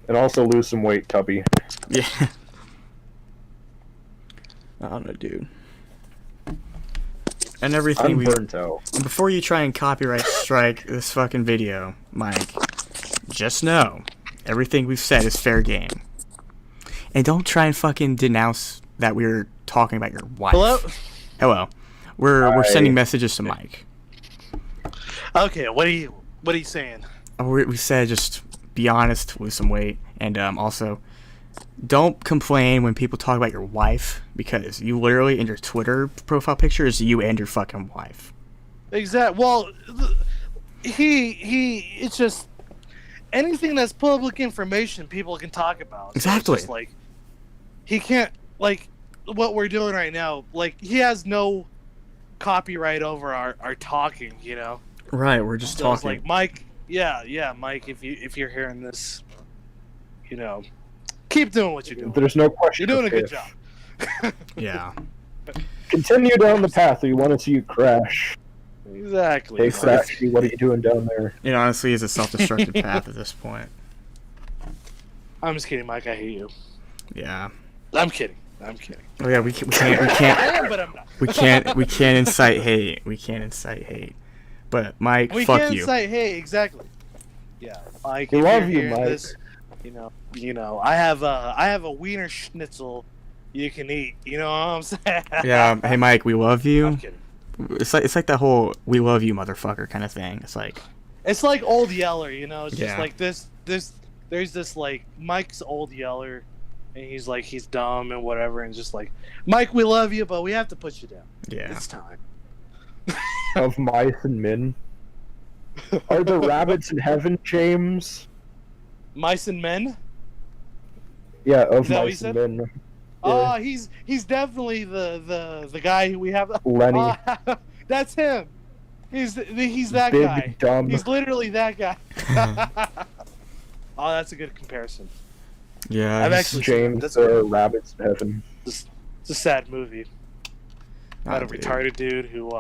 F: And also lose some weight, Tubby.
A: Yeah. I don't know, dude. And everything
F: I'm burnt out.
A: And before you try and copyright strike this fucking video, Mike, just know everything we've said is fair game. And don't try and fucking denounce that we're talking about your wife. Hello. We're sending messages to Mike.
C: Okay, what are you saying?
A: We said just be honest, lose some weight, and also don't complain when people talk about your wife, because you literally in your Twitter profile picture is you and your fucking wife.
C: Exactly. Well, it's just anything that's public information people can talk about.
A: Exactly.
C: So it's just like he can't, like what we're doing right now, like he has no copyright over our talking, you know.
A: Right, we're just
C: So
A: talking.
C: it's like Mike, yeah, Mike, if you're hearing this, you know, keep doing what you're doing.
F: There's no question.
C: You're doing a good
F: if.
C: job.
A: Yeah.
F: Continue down the path, or you want to see you crash.
C: Exactly.
F: Hey, Crash, what are you doing down there?
A: It honestly is a self-destructive path at this point.
C: I'm just kidding, Mike. I hate you.
A: Yeah.
C: I'm kidding.
A: Oh yeah, we can't
C: I am, but I'm not.
A: we can't incite hate. We can't incite hate. But Mike,
C: We
A: fuck
C: can't
A: you.
C: say, hey, exactly. Yeah, Mike.
F: We
C: if
F: love
C: you're
F: you,
C: hearing
F: Mike.
C: This, you know, I have a wiener schnitzel you can eat. You know what I'm saying?
A: Yeah. Hey Mike, we love
C: I'm
A: you.
C: kidding.
A: It's like that whole "we love you, motherfucker" kind of thing. It's like,
C: It's like Old Yeller, you know. It's just
A: Yeah.
C: like this. There's this like Mike's Old Yeller, and he's dumb and whatever, and just like Mike, we love you, but we have to put you down.
A: yeah.
C: It's time.
F: Of mice and men. Are the rabbits in heaven, James?
C: Mice and Men.
F: Yeah, of
C: Is that what you
F: mice
C: said?
F: and men.
C: Oh, he's definitely the guy who we have.
F: Lenny.
C: That's him. He's that
F: Big,
C: guy.
F: dumb.
C: He's literally that guy. Oh, that's a good comparison.
A: Yeah.
C: I've
A: he's-
C: actually-
F: James,
C: That's
F: there are rabbits in heaven.
C: It's a sad movie about a
A: dude.
C: retarded dude who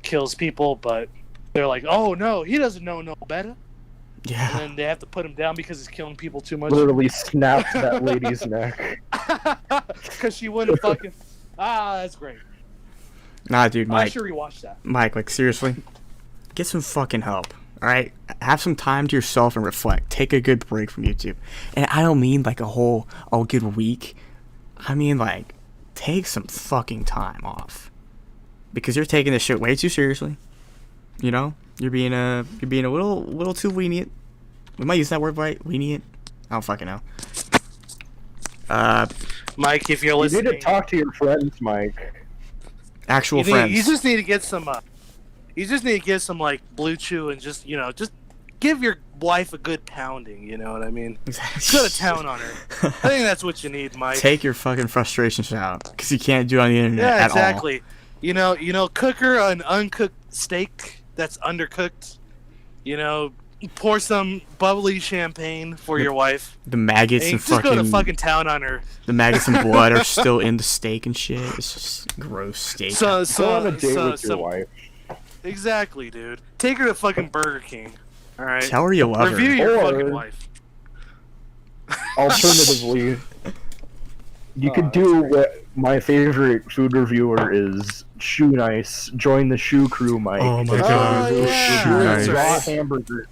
C: kills people, but they're like, oh no, he doesn't know no better, and
A: Yeah.
C: then they have to put him down because he's killing people too much.
F: Literally snapped that lady's neck.
C: Because she wouldn't fucking. That's great.
A: Nah, dude,
C: I
A: Mike.
C: should rewatch that.
A: Mike, like seriously, get some fucking help. All right, have some time to yourself and reflect. Take a good break from YouTube, and I don't mean like a whole good week. I mean like take some fucking time off, because you're taking this shit way too seriously. You know, you're being a little too lenient. We might use that word right, lenient. I don't fucking know.
C: Mike, if you're
F: You
C: listening,
F: need to talk to your friends, Mike.
A: Actual friends.
C: You just need to get some. You just need to get some like Blue Chew and just just give your wife a good pounding. You know what I mean? Go to town on her. I think that's what you need, Mike.
A: Take your fucking frustrations out, because you can't do it on the internet
C: Yeah,
A: at all.
C: exactly. Cook her an uncooked steak that's undercooked. pour some bubbly champagne for your wife.
A: The maggots
C: And
A: and
C: just go to
A: fucking
C: fucking town on her.
A: the maggots and blood are still in the steak and shit. It's just gross steak.
C: So,
F: Go on a date with your wife.
C: Exactly, dude. Take her to fucking Burger King. All right.
A: Tell her you love
C: Review
A: her.
C: your
F: Or-
C: fucking wife.
F: Alternatively, you could do what my favorite food reviewer is, Shoe Nice. Join the Shoe Crew, Mike.
A: Oh my
F: Start
A: god,
C: yeah.
A: Shoe
F: reviewing
A: Nice.
F: raw hamburger.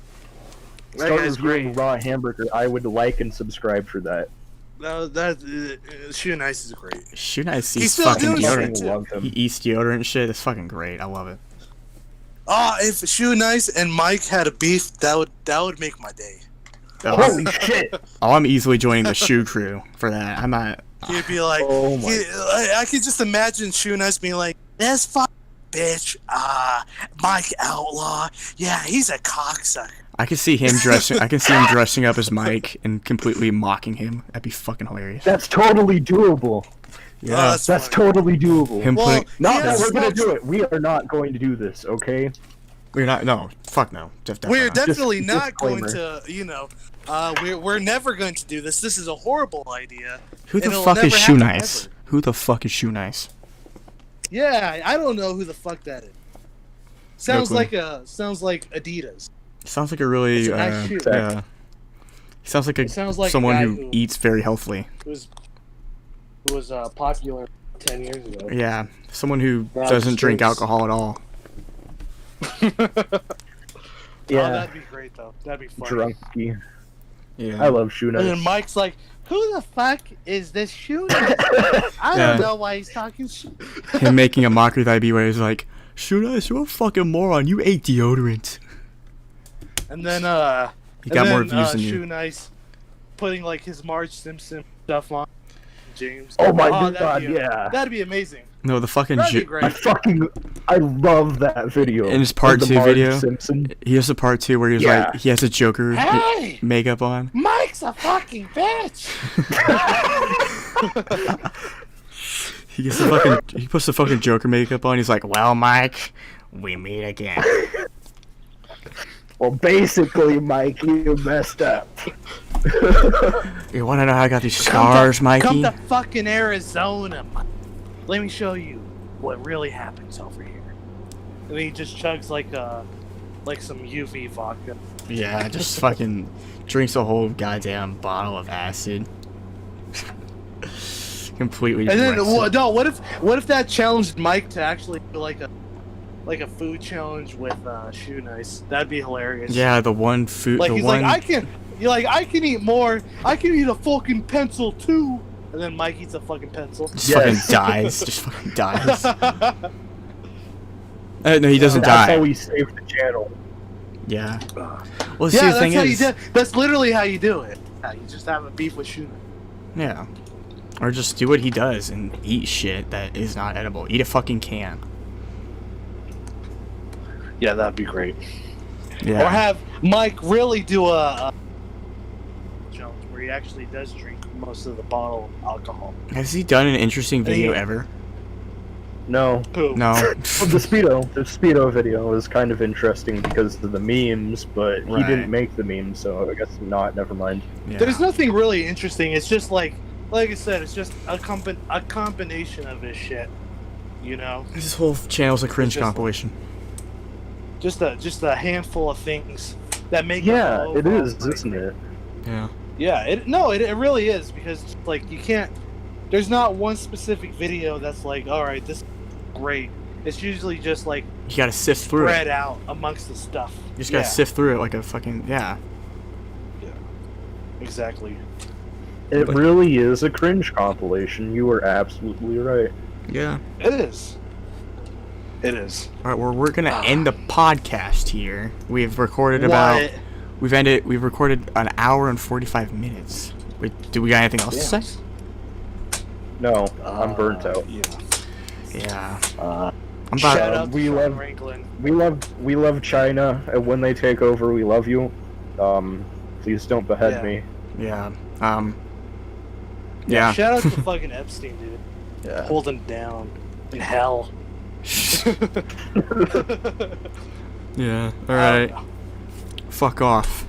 C: That
F: Start
C: guy's
F: reviewing
C: great.
F: raw hamburger. I would like and subscribe for that.
C: No, that Shoe Nice is great.
A: Shoe Nice
C: He's
A: eats
C: still
A: fucking
C: doing
A: deodorant.
C: shit, too.
F: Love
A: He
F: him.
A: eats deodorant and shit. It's fucking great. I love it.
C: Oh, if Shoe Nice and Mike had a beef, that would make my day.
F: Holy shit!
A: Oh, I'm easily joining the Shoe Crew for that. I'm not.
C: He'd be like,
F: Oh my
C: I could just imagine Shoe Nice being like, "This fucking bitch, Mike Outlaw, yeah, he's a cocksucker."
A: I can see him dressing. I can see him dressing up as Mike and completely mocking him. That'd be fucking hilarious.
F: That's totally doable.
A: Yeah,
C: that's
F: That's
C: funny.
F: totally doable.
A: him
C: Well,
A: putting.
F: Not
C: yeah,
F: that we're gonna
C: smokes-
F: do it. We are not going to do this, okay?
A: We're not. No. Fuck no. Definitely
C: We're
A: not.
C: definitely
F: Just
C: not going
F: disclaimer.
C: to, we're never going to do this. This is a horrible idea.
A: Who the
C: It'll
A: fuck is
C: never
A: Shoe
C: happen
A: Nice?
C: ever.
A: Who the fuck is Shoe Nice?
C: Yeah, I don't know who the fuck that is. Sounds
A: clue.
C: like Adidas.
A: Sounds like a really.
C: It's a nice shoe.
A: Yeah. He sounds like
C: It sounds like a
A: someone
C: guy
A: who
C: who-
A: eats very healthily.
C: Who was popular 10 years ago.
A: Yeah, someone who
C: Rob
A: doesn't drink
C: Stokes.
A: alcohol at all.
F: Yeah,
C: Oh, that'd be great though. That'd be fun.
F: drunky.
A: Yeah.
F: I love Shoe
C: And then
F: Nice.
C: Mike's like, "Who the fuck is this Shoe Nice? I
A: Yeah.
C: don't know why he's talking shit."
A: Him making a mockery of IB where he's like, Shoe Nice, you're a fucking moron. You ate deodorant.
C: And then
A: He got more views than
C: Shoe
A: you.
C: Nice putting like his Marge Simpson stuff on. James.
F: Oh my
C: that'd
F: god,
C: be-
F: yeah.
C: That'd be amazing.
A: No, the fucking.
C: That'd be
A: Ju-
C: great.
F: I love that video.
A: In his part
F: Of the
A: 2
F: Marge
A: video,
F: Simpson.
A: he has a part 2 where he's
F: Yeah.
A: like, he has a Joker
C: Hey,
A: makeup on.
C: Mike's a fucking bitch.
A: He gets the fucking. He puts the fucking Joker makeup on. He's like, well, Mike, we meet again.
F: Well, basically, Mike, you messed up.
A: You want to know how I got these scars, Mikey?
C: Come to fucking Arizona, Mike. Let me show you what really happens over here. And then he just chugs like some UV vodka.
A: Yeah, just fucking drinks a whole goddamn bottle of acid. Completely.
C: And then
A: wrecks it.
C: no, what if that challenged Mike to actually do like a food challenge with Shoe Nice? That'd be hilarious.
A: Yeah, the one food.
C: Like
A: the
C: he's
A: one.
C: like, I can eat more. I can eat a fucking pencil too. And then Mike eats a fucking pencil.
A: just
F: Yes.
A: fucking dies. Just fucking dies. No, he doesn't
F: That's
A: die.
F: how we save the channel.
A: Yeah. Well, see,
C: Yeah,
A: the
C: that's
A: thing
C: how you
A: is,
C: do. That's literally how you do it. Yeah, you just have a beef with Shoe Nice.
A: yeah, or just do what he does and eat shit that is not edible. Eat a fucking can.
C: Yeah, that'd be great.
A: Yeah.
C: Or have Mike really do a challenge where he actually does drink most of the bottle of alcohol.
A: Has he done an interesting video
C: Yeah.
A: ever?
F: No.
C: Poo.
A: No.
F: Well, the Speedo video was kind of interesting because of the memes, but he
A: Right.
F: didn't make the memes, so I guess not. Never mind.
A: Yeah.
C: There's nothing really interesting. It's just like I said, it's just a combination of his shit. You know,
A: This whole channel's a cringe
C: just-
A: compilation.
C: just a handful of things that make.
F: Yeah,
C: the
F: it
C: overall
F: is,
C: thing.
F: isn't it?
A: Yeah.
C: Yeah, it really is because like you can't. There's not one specific video that's like, all right, this is great. It's usually just like
A: You gotta sift through it.
C: spread out amongst the stuff.
A: You just gotta sift through it like a fucking yeah.
C: Exactly.
F: It
A: But-
F: really is a cringe compilation. You were absolutely right.
A: Yeah.
C: It is. It is.
A: All right, well, we're gonna end the podcast here. We've recorded about.
C: What?
A: We've recorded an hour and 45 minutes. Wait, do we got anything else to say?
F: No, I'm burnt out.
C: Yeah.
A: Yeah. I'm
C: Shout
A: about.
C: out to
F: we
C: Sean
F: love-
C: Ranklin.
F: We love China, and when they take over, we love you. Please don't behead
C: Yeah.
F: me.
A: Yeah. Yeah.
C: Shout out to fucking Epstein, dude.
F: Yeah.
C: Hold him down in hell.
A: Yeah. All right. Fuck off.